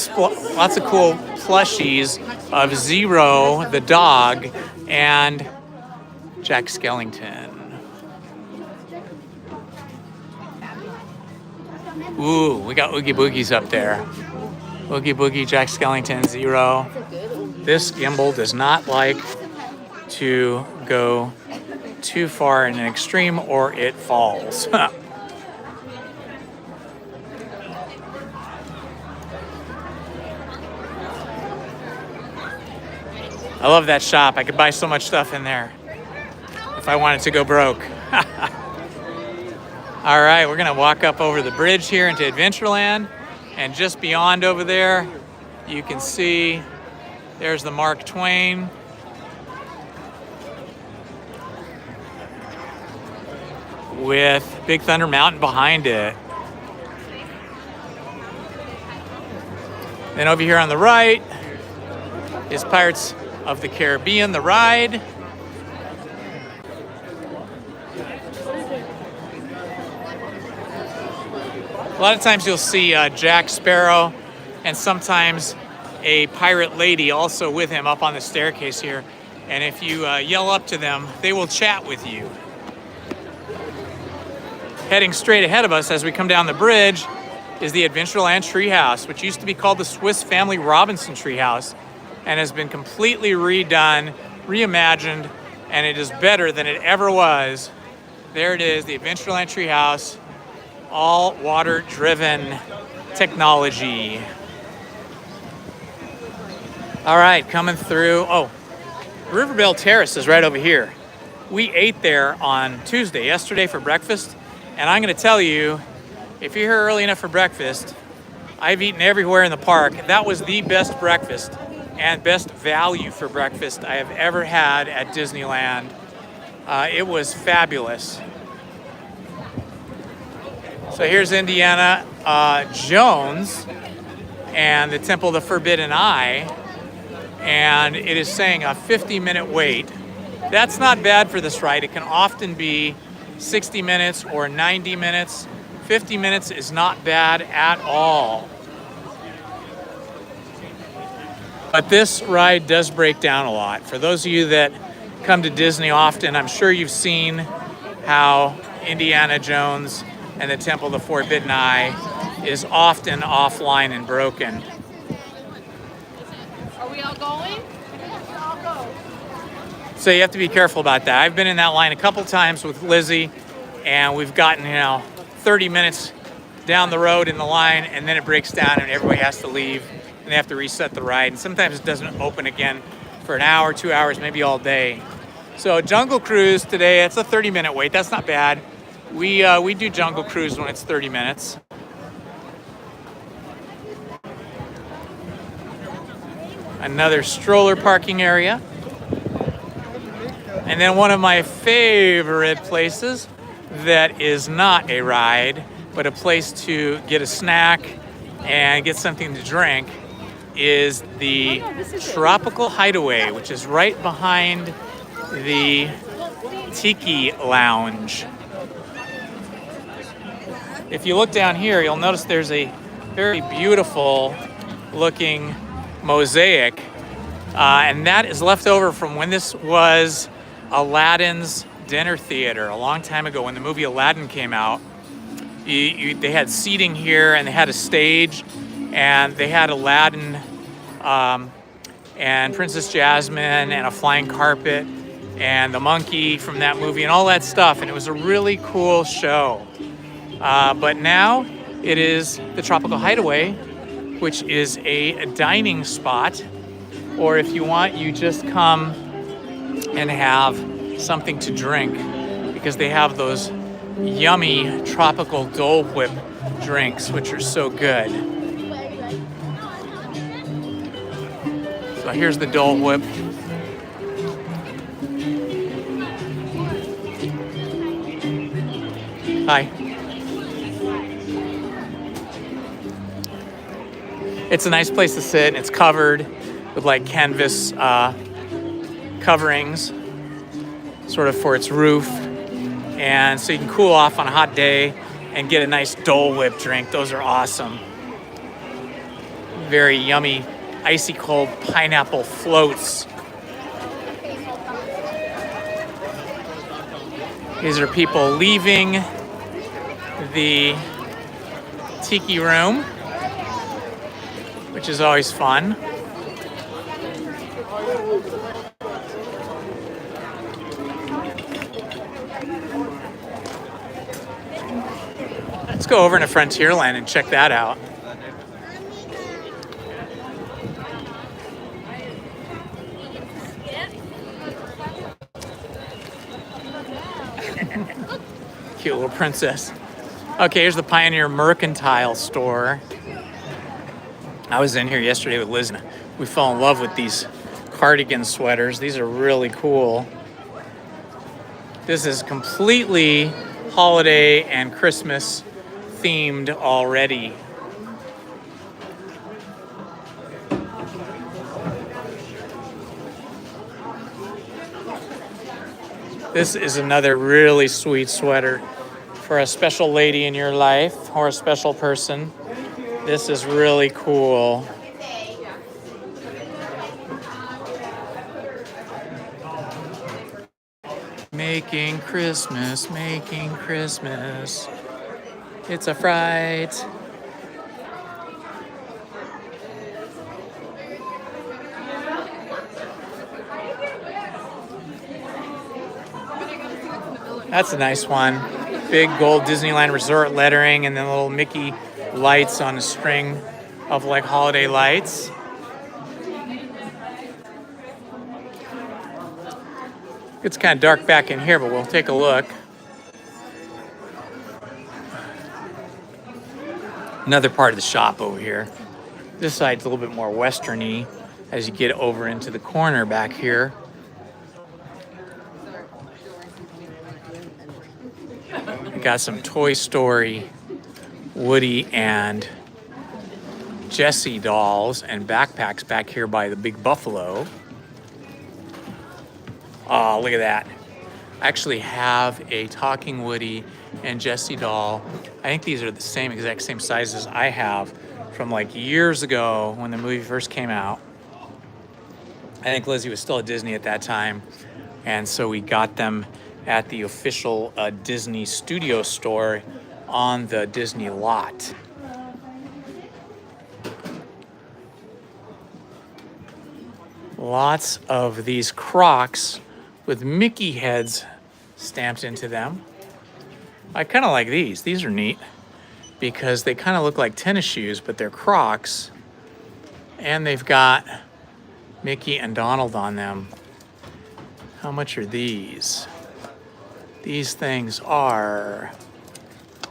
plushies of Zero, the dog, and Jack Skellington. Ooh, we got Oogie Boogies up there. Oogie Boogie, Jack Skellington, Zero. This gimbal does not like to go too far in an extreme or it falls. I love that shop. I could buy so much stuff in there if I wanted to go broke. All right, we're gonna walk up over the bridge here into Adventureland, and just beyond over there, you can see there's the Mark Twain. With Big Thunder Mountain behind it. Then over here on the right is Pirates of the Caribbean, the ride. A lot of times you'll see Jack Sparrow and sometimes a pirate lady also with him up on the staircase here. And if you yell up to them, they will chat with you. Heading straight ahead of us as we come down the bridge is the Adventureland Treehouse, which used to be called the Swiss Family Robinson Treehouse and has been completely redone reimagined, and it is better than it ever was. There it is, the Adventureland Treehouse, all water-driven technology. All right, coming through. Oh, Riverbell Terrace is right over here. We ate there on Tuesday, yesterday, for breakfast, and I'm going to tell you, if you're here early enough for breakfast, I've eaten everywhere in the park. That was the best breakfast and best value for breakfast I have ever had at Disneyland. It was fabulous. So here's Indiana Jones and the Temple of the Forbidden Eye, and it is saying a 50-minute wait. That's not bad for this ride. It can often be 60 minutes or 90 minutes. 50 minutes is not bad at all. But this ride does break down a lot. For those of you that come to Disney often, I'm sure you've seen how Indiana Jones and the Temple of the Forbidden Eye is often offline and broken. Are we all going? I'll go. So you have to be careful about that. I've been in that line a couple times with Lizzie, and we've gotten, 30 minutes down the road in the line, and then it breaks down and everybody has to leave and they have to reset the ride. And sometimes it doesn't open again for an hour, 2 hours, maybe all day. So Jungle Cruise today, it's a 30-minute wait. That's not bad. We do Jungle Cruise when it's 30 minutes. Another stroller parking area. And then one of my favorite places that is not a ride, but a place to get a snack and get something to drink is the Tropical Hideaway, which is right behind the Tiki Lounge. If you look down here, you'll notice there's a very beautiful looking mosaic, and that is left over from when this was Aladdin's dinner theater a long time ago. When the movie Aladdin came out, they had seating here and they had a stage, and they had Aladdin and Princess Jasmine and a flying carpet and the monkey from that movie and all that stuff, and it was a really cool show. But now it is the Tropical Hideaway, which is a dining spot, or if you want, you just come and have something to drink, because they have those yummy tropical Dole Whip drinks, which are so good. So here's the Dole Whip. Hi. It's a nice place to sit, and it's covered with like canvas coverings, sort of for its roof. And so you can cool off on a hot day and get a nice Dole Whip drink. Those are awesome. Very yummy, icy cold pineapple floats. These are people leaving the tiki room, which is always fun. Let's go over into Frontierland and check that out. Cute little princess. Okay, here's the Pioneer Mercantile Store. I was in here yesterday with Liz, and we fell in love with these cardigan sweaters. These are really cool. This is completely holiday and Christmas themed already. This is another really sweet sweater for a special lady in your life or a special person. This is really cool. Making Christmas, making Christmas. It's a fright. That's a nice one. Big gold Disneyland Resort lettering and then little Mickey lights on a string of like holiday lights. It's kind of dark back in here, but we'll take a look. Another part of the shop over here. This side's a little bit more western-y as you get over into the corner back here. We got some Toy Story, Woody, and Jessie dolls and backpacks back here by the Big Buffalo. Oh, look at that. I actually have a talking Woody and Jessie doll. I think these are the exact same sizes I have from like years ago when the movie first came out. I think Lizzie was still at Disney at that time. And so we got them at the official Disney studio store on the Disney lot. Lots of these Crocs with Mickey heads stamped into them. I kind of like these. These are neat because they kind of look like tennis shoes, but they're Crocs. And they've got Mickey and Donald on them. How much are these? These things are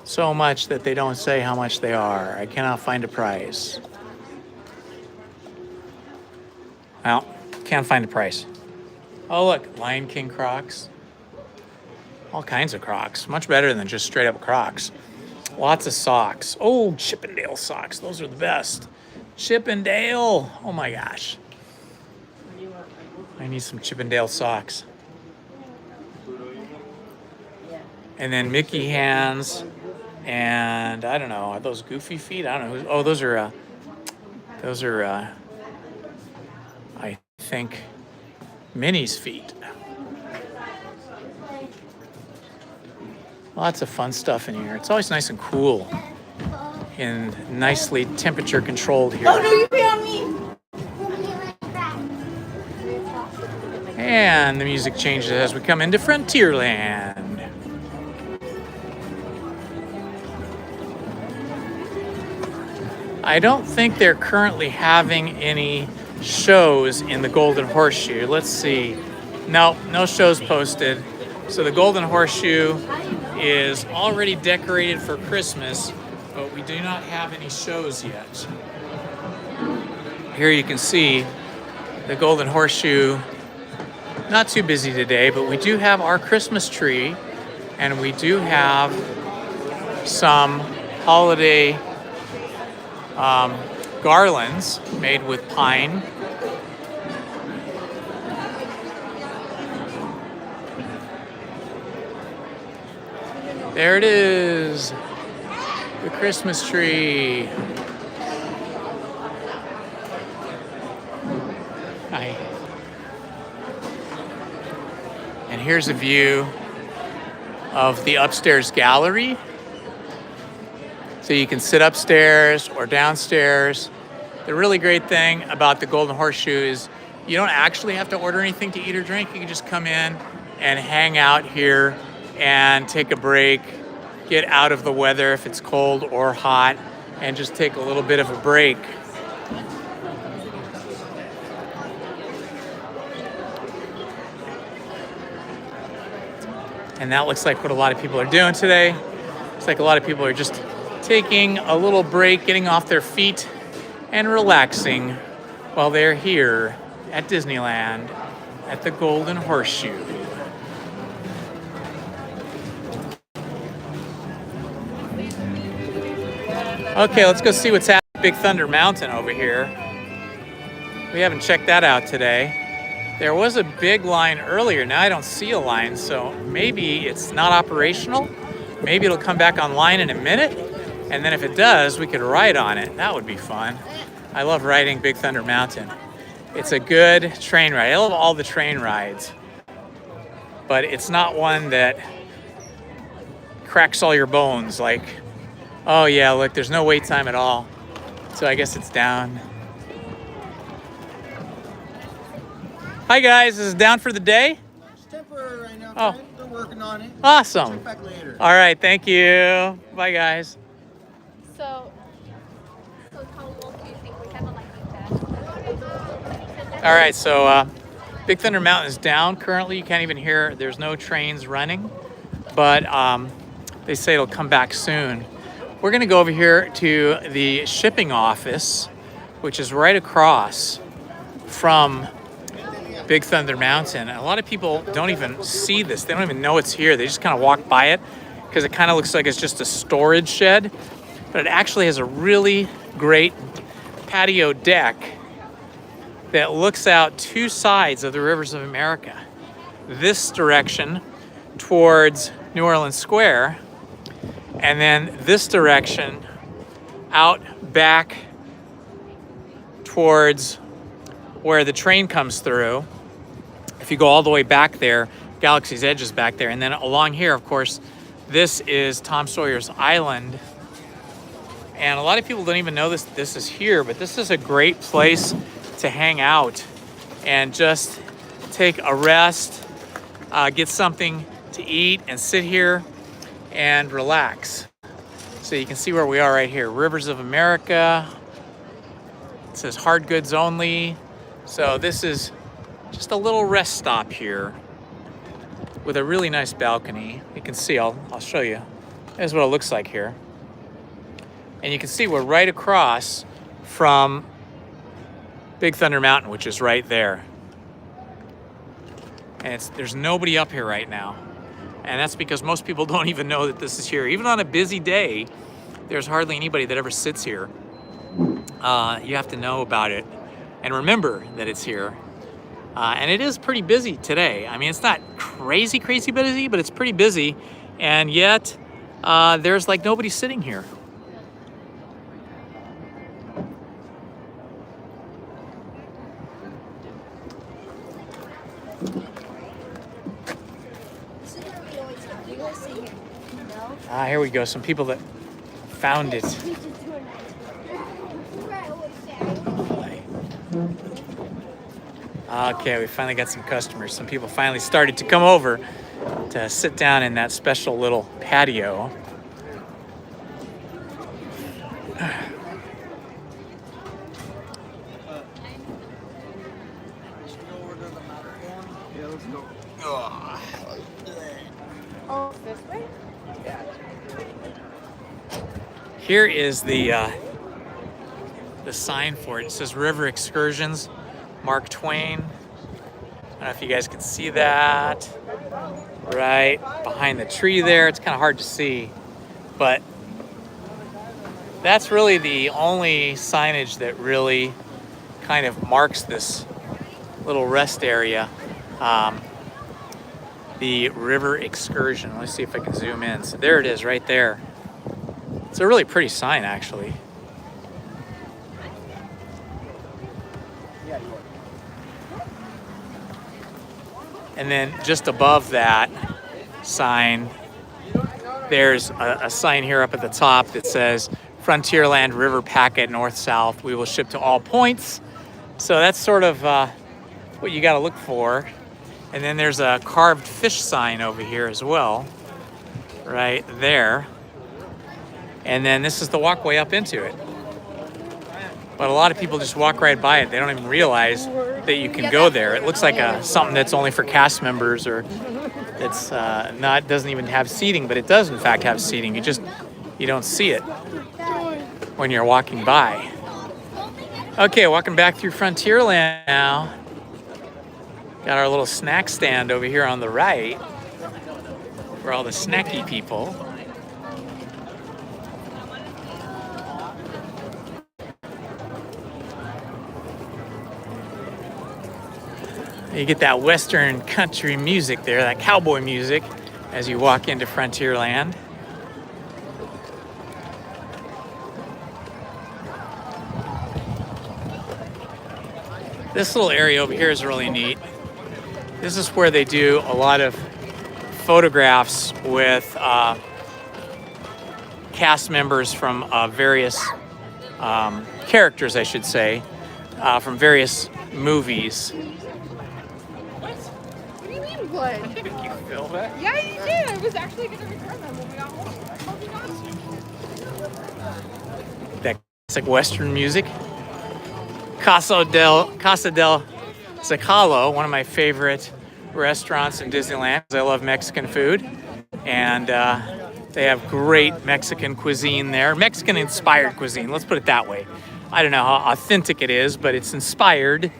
so much that they don't say how much they are. I cannot find a price. Well, can't find a price. Oh, look, Lion King Crocs. All kinds of Crocs. Much better than just straight up Crocs. Lots of socks. Oh, Chippendale socks. Those are the best. Chippendale. Oh my gosh. I need some Chippendale socks. And then Mickey hands. And I don't know, are those Goofy feet? I don't know. Oh, those are I think Minnie's feet. Lots of fun stuff in here. It's always nice and cool and nicely temperature controlled here. Oh, no, you pee on me. And the music changes as we come into Frontierland. I don't think they're currently having any shows in the Golden Horseshoe. Let's see. No shows posted. So the Golden Horseshoe is already decorated for Christmas, but we do not have any shows yet. Here you can see the Golden Horseshoe. Not too busy today, but we do have our Christmas tree, and we do have some holiday garlands made with pine. There it is, the Christmas tree. Hi. And here's a view of the upstairs gallery. So you can sit upstairs or downstairs. The really great thing about the Golden Horseshoe is you don't actually have to order anything to eat or drink. You can just come in and hang out here and take a break, get out of the weather if it's cold or hot, and just take a little bit of a break. And that looks like what a lot of people are doing today. Looks like a lot of people are just taking a little break, getting off their feet, and relaxing while they're here at Disneyland at the Golden Horseshoe. Okay, let's go see what's happening at Big Thunder Mountain over here. We haven't checked that out today. There was a big line earlier. Now I don't see a line, so maybe it's not operational. Maybe it'll come back online in a minute. And then if it does, we could ride on it. That would be fun. I love riding Big Thunder Mountain. It's a good train ride. I love all the train rides. But it's not one that cracks all your bones like, oh yeah, look, there's no wait time at all. So I guess it's down. Hi guys, this is down for the day? It's temporary right now. Oh, Don't worry. working on it. Awesome. Check back later. All right, thank you. Bye, guys. So how long do you think we have a lightning test? All right, so Big Thunder Mountain is down currently. You can't even hear. There's no trains running, but they say it'll come back soon. We're gonna go over here to the shipping office, which is right across from Big Thunder Mountain. And a lot of people don't even see this. They don't even know it's here. They just kind of walk by it because it kind of looks like it's just a storage shed, but it actually has a really great patio deck that looks out two sides of the rivers of America. This direction towards New Orleans Square, and then this direction out back towards where the train comes through. If you go all the way back there, Galaxy's Edge is back there. And then along here, of course, this is Tom Sawyer's Island. And a lot of people don't even know this is here, but this is a great place to hang out and just take a rest, get something to eat, and sit here and relax. So you can see where we are right here, Rivers of America. It says hard goods only. So this is just a little rest stop here with a really nice balcony. You can see, I'll show you. This is what it looks like here. And you can see we're right across from Big Thunder Mountain, which is right there. And there's nobody up here right now. And that's because most people don't even know that this is here. Even on a busy day, there's hardly anybody that ever sits here. You have to know about it and remember that it's here. And it is pretty busy today. I mean, it's not crazy busy, but it's pretty busy. And yet, there's like nobody sitting here. Here we go. Some people that found it. Okay, we finally got some customers. Some people finally started to come over to sit down in that special little patio. Oh, this way? Here is the sign for it. It says River Excursions, Mark Twain. I don't know if you guys can see that. Right behind the tree there. It's kind of hard to see, but that's really the only signage that really kind of marks this little rest area. The River Excursion. Let's see if I can zoom in. So there it is right there. It's a really pretty sign, actually. And then just above that sign, there's a sign here up at the top that says Frontierland River Packet North-South. We will ship to all points. So that's sort of what you got to look for. And then there's a carved fish sign over here as well, right there. And then this is the walkway up into it. But a lot of people just walk right by it. They don't even realize that you can go there. It looks like something that's only for cast members, or it's doesn't even have seating, but it does in fact have seating. You don't see it when you're walking by. Okay, walking back through Frontierland now. Got our little snack stand over here on the right for all the snacky people. You get that Western country music there, that cowboy music, as you walk into Frontierland. This little area over here is really neat. This is where they do a lot of photographs with cast members from various characters, I should say, from various movies. one. You feel that? Yeah, you did. I was actually going to return them when we got home. I told you not to. That classic Western music. Casa del Zocalo, one of my favorite restaurants in Disneyland. I love Mexican food, and they have great Mexican cuisine there. Mexican-inspired cuisine, let's put it that way. I don't know how authentic it is, but it's inspired.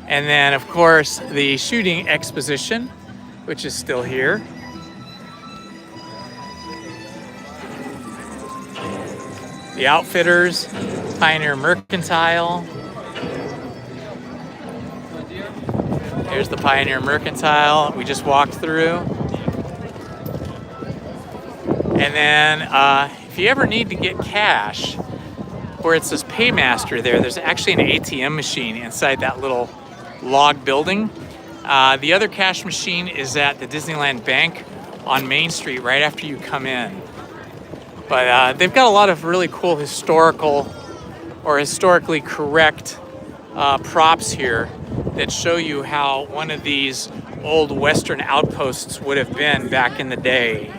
And then, of course, the shooting exposition, which is still here. The Outfitters, Pioneer Mercantile. Here's the Pioneer Mercantile we just walked through. And then if you ever need to get cash, where it says Paymaster there's actually an ATM machine inside that little log building. The other cash machine is at the Disneyland Bank on Main Street right after you come in. But they've got a lot of really cool historical or historically correct props here that show you how one of these old Western outposts would have been back in the day.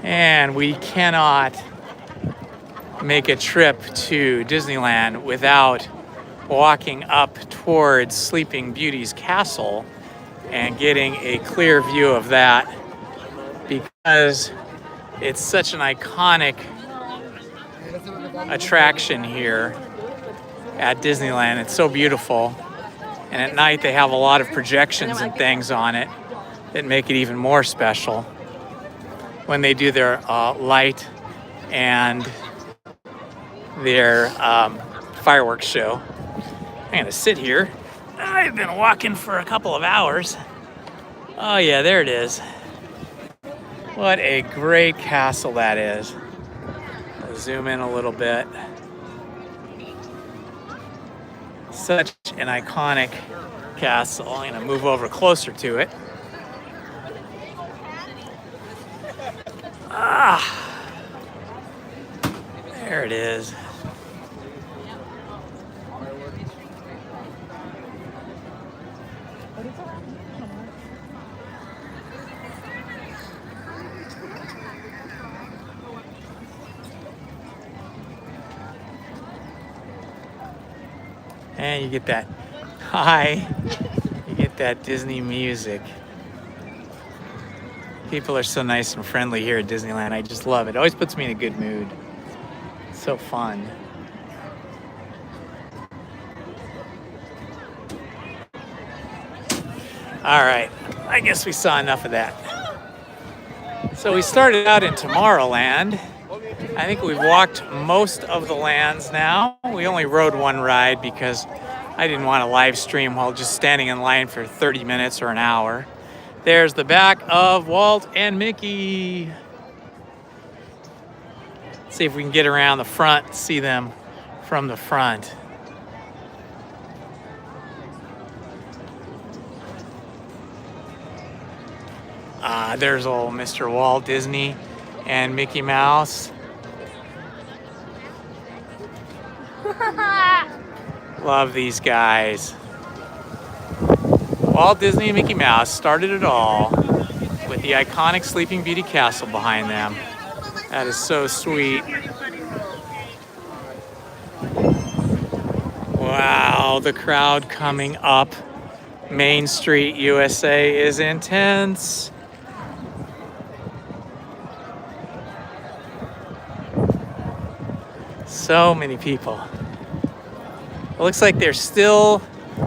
And we cannot make a trip to Disneyland without walking up towards Sleeping Beauty's castle and getting a clear view of that, because it's such an iconic attraction here at Disneyland. It's so beautiful, and at night they have a lot of projections and things on it that make it even more special when they do their light and their fireworks show. I'm gonna sit here. I've been walking for a couple of hours. Oh yeah, there it is. What a great castle that is. I'll zoom in a little bit. Such an iconic castle. I'm gonna move over closer to it. There it is. And you get that you get that Disney music. People are so nice and friendly here at Disneyland. I just love it. It always puts me in a good mood. So fun. All right, I guess we saw enough of that. So we started out in Tomorrowland. I think we've walked most of the lands now. We only rode one ride because I didn't want to live stream while just standing in line for 30 minutes or an hour. There's the back of Walt and Mickey. See if we can get around the front and see them from the front. There's old Mr. Walt Disney and Mickey Mouse. Love these guys. Walt Disney and Mickey Mouse started it all with the iconic Sleeping Beauty castle behind them. That is so sweet. Wow, the crowd coming up Main Street, USA is intense. So many people. It looks like there's still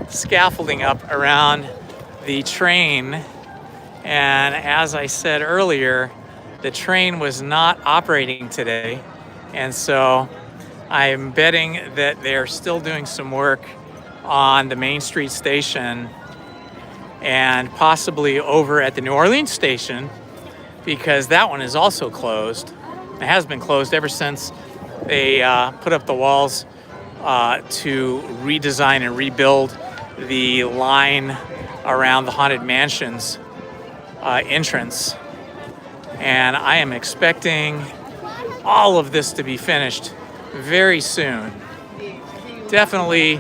scaffolding up around the train. And as I said earlier, the train was not operating today. And so I'm betting that they're still doing some work on the Main Street station and possibly over at the New Orleans station, because that one is also closed. It has been closed ever since they put up the walls to redesign and rebuild the line around the Haunted Mansions entrance. And I am expecting all of this to be finished very soon. Definitely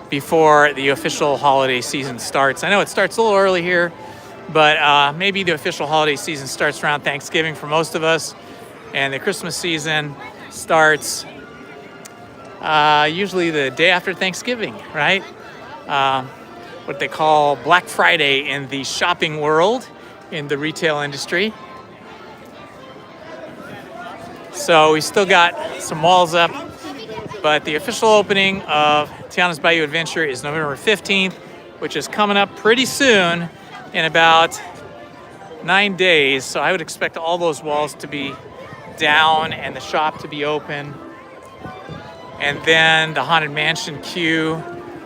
before the official holiday season starts. I know it starts a little early here, but maybe the official holiday season starts around Thanksgiving for most of us, and the Christmas season starts usually the day after Thanksgiving, right? What they call Black Friday in the shopping world, in the retail industry. So we still got some walls up, but the official opening of Tiana's Bayou Adventure is November 15th, which is coming up pretty soon, in about 9 days. So I would expect all those walls to be down and the shop to be open. And then the Haunted Mansion queue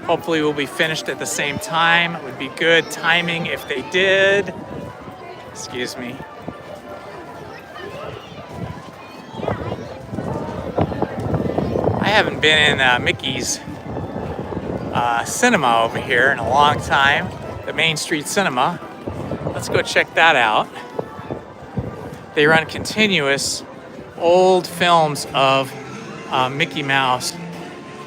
hopefully will be finished at the same time. It would be good timing if they did. Excuse me. I haven't been in Mickey's cinema over here in a long time, the Main Street Cinema. Let's go check that out. They run continuous old films of Mickey Mouse.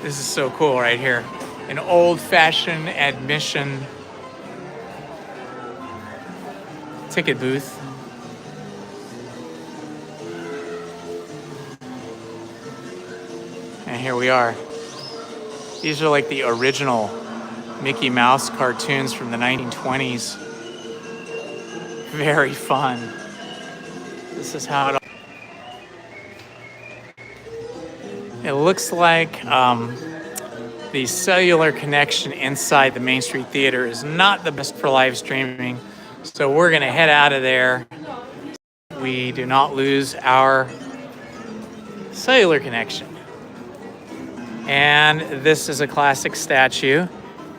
This is so cool right here. An old-fashioned admission ticket booth. And here we are. These are like the original Mickey Mouse cartoons from the 1920s. Very fun. This is how it looks like the cellular connection inside the Main Street Theater is not the best for live streaming. So we're gonna head out of there. We do not lose our cellular connection. And this is a classic statue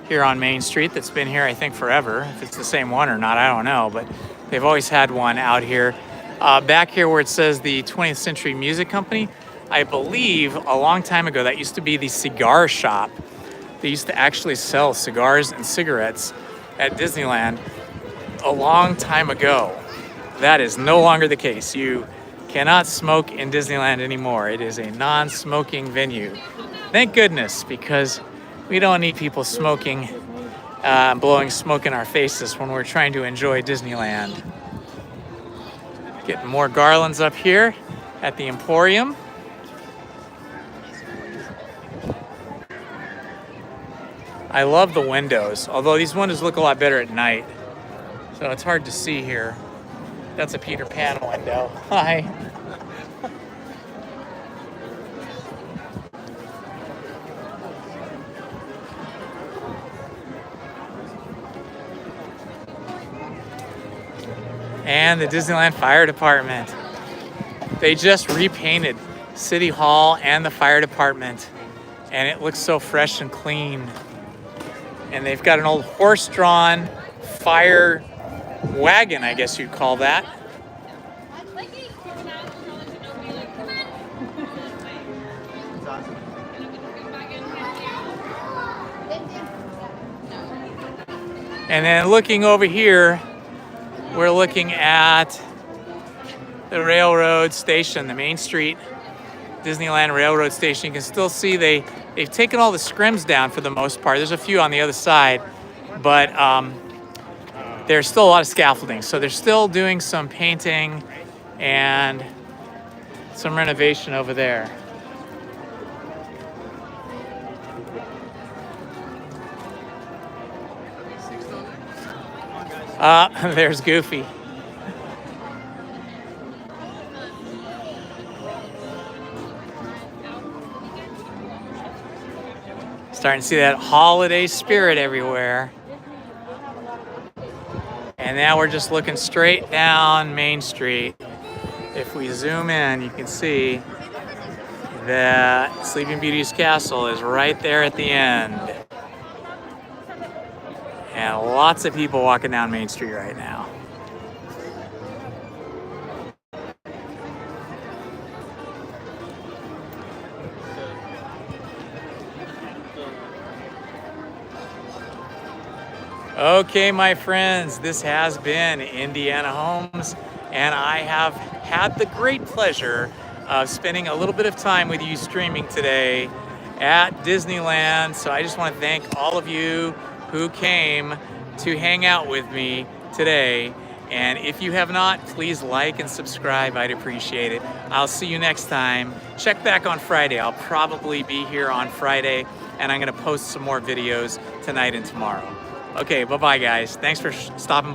here on Main Street that's been here, I think, forever. If it's the same one or not, I don't know, but they've always had one out here. Back here where it says the 20th Century Music Company, I believe a long time ago that used to be the cigar shop. They used to actually sell cigars and cigarettes at Disneyland a long time ago. That is no longer the case. You cannot smoke in Disneyland anymore. It is a non-smoking venue. Thank goodness, because we don't need people smoking, blowing smoke in our faces when we're trying to enjoy Disneyland. Getting more garlands up here at the Emporium. I love the windows, although these windows look a lot better at night. So it's hard to see here. That's a Peter Pan window. Hi. And the Disneyland Fire Department. They just repainted City Hall and the fire department, and it looks so fresh and clean. And they've got an old horse-drawn fire wagon, I guess you'd call that. And then looking over here, we're looking at the railroad station, the Main Street Disneyland Railroad Station. You can still see they've taken all the scrims down for the most part. There's a few on the other side, but there's still a lot of scaffolding. So they're still doing some painting and some renovation over there. There's Goofy. Starting to see that holiday spirit everywhere. And now we're just looking straight down Main Street. If we zoom in, you can see that Sleeping Beauty's castle is right there at the end. And lots of people walking down Main Street right now. Okay, my friends, this has been Indiana Holmes, and I have had the great pleasure of spending a little bit of time with you streaming today at Disneyland. So I just want to thank all of you who came to hang out with me today. And if you have not, please like and subscribe. I'd appreciate it. I'll see you next time. Check back on Friday. I'll probably be here on Friday, and I'm going to post some more videos tonight and tomorrow. Okay, bye-bye, guys. Thanks for stopping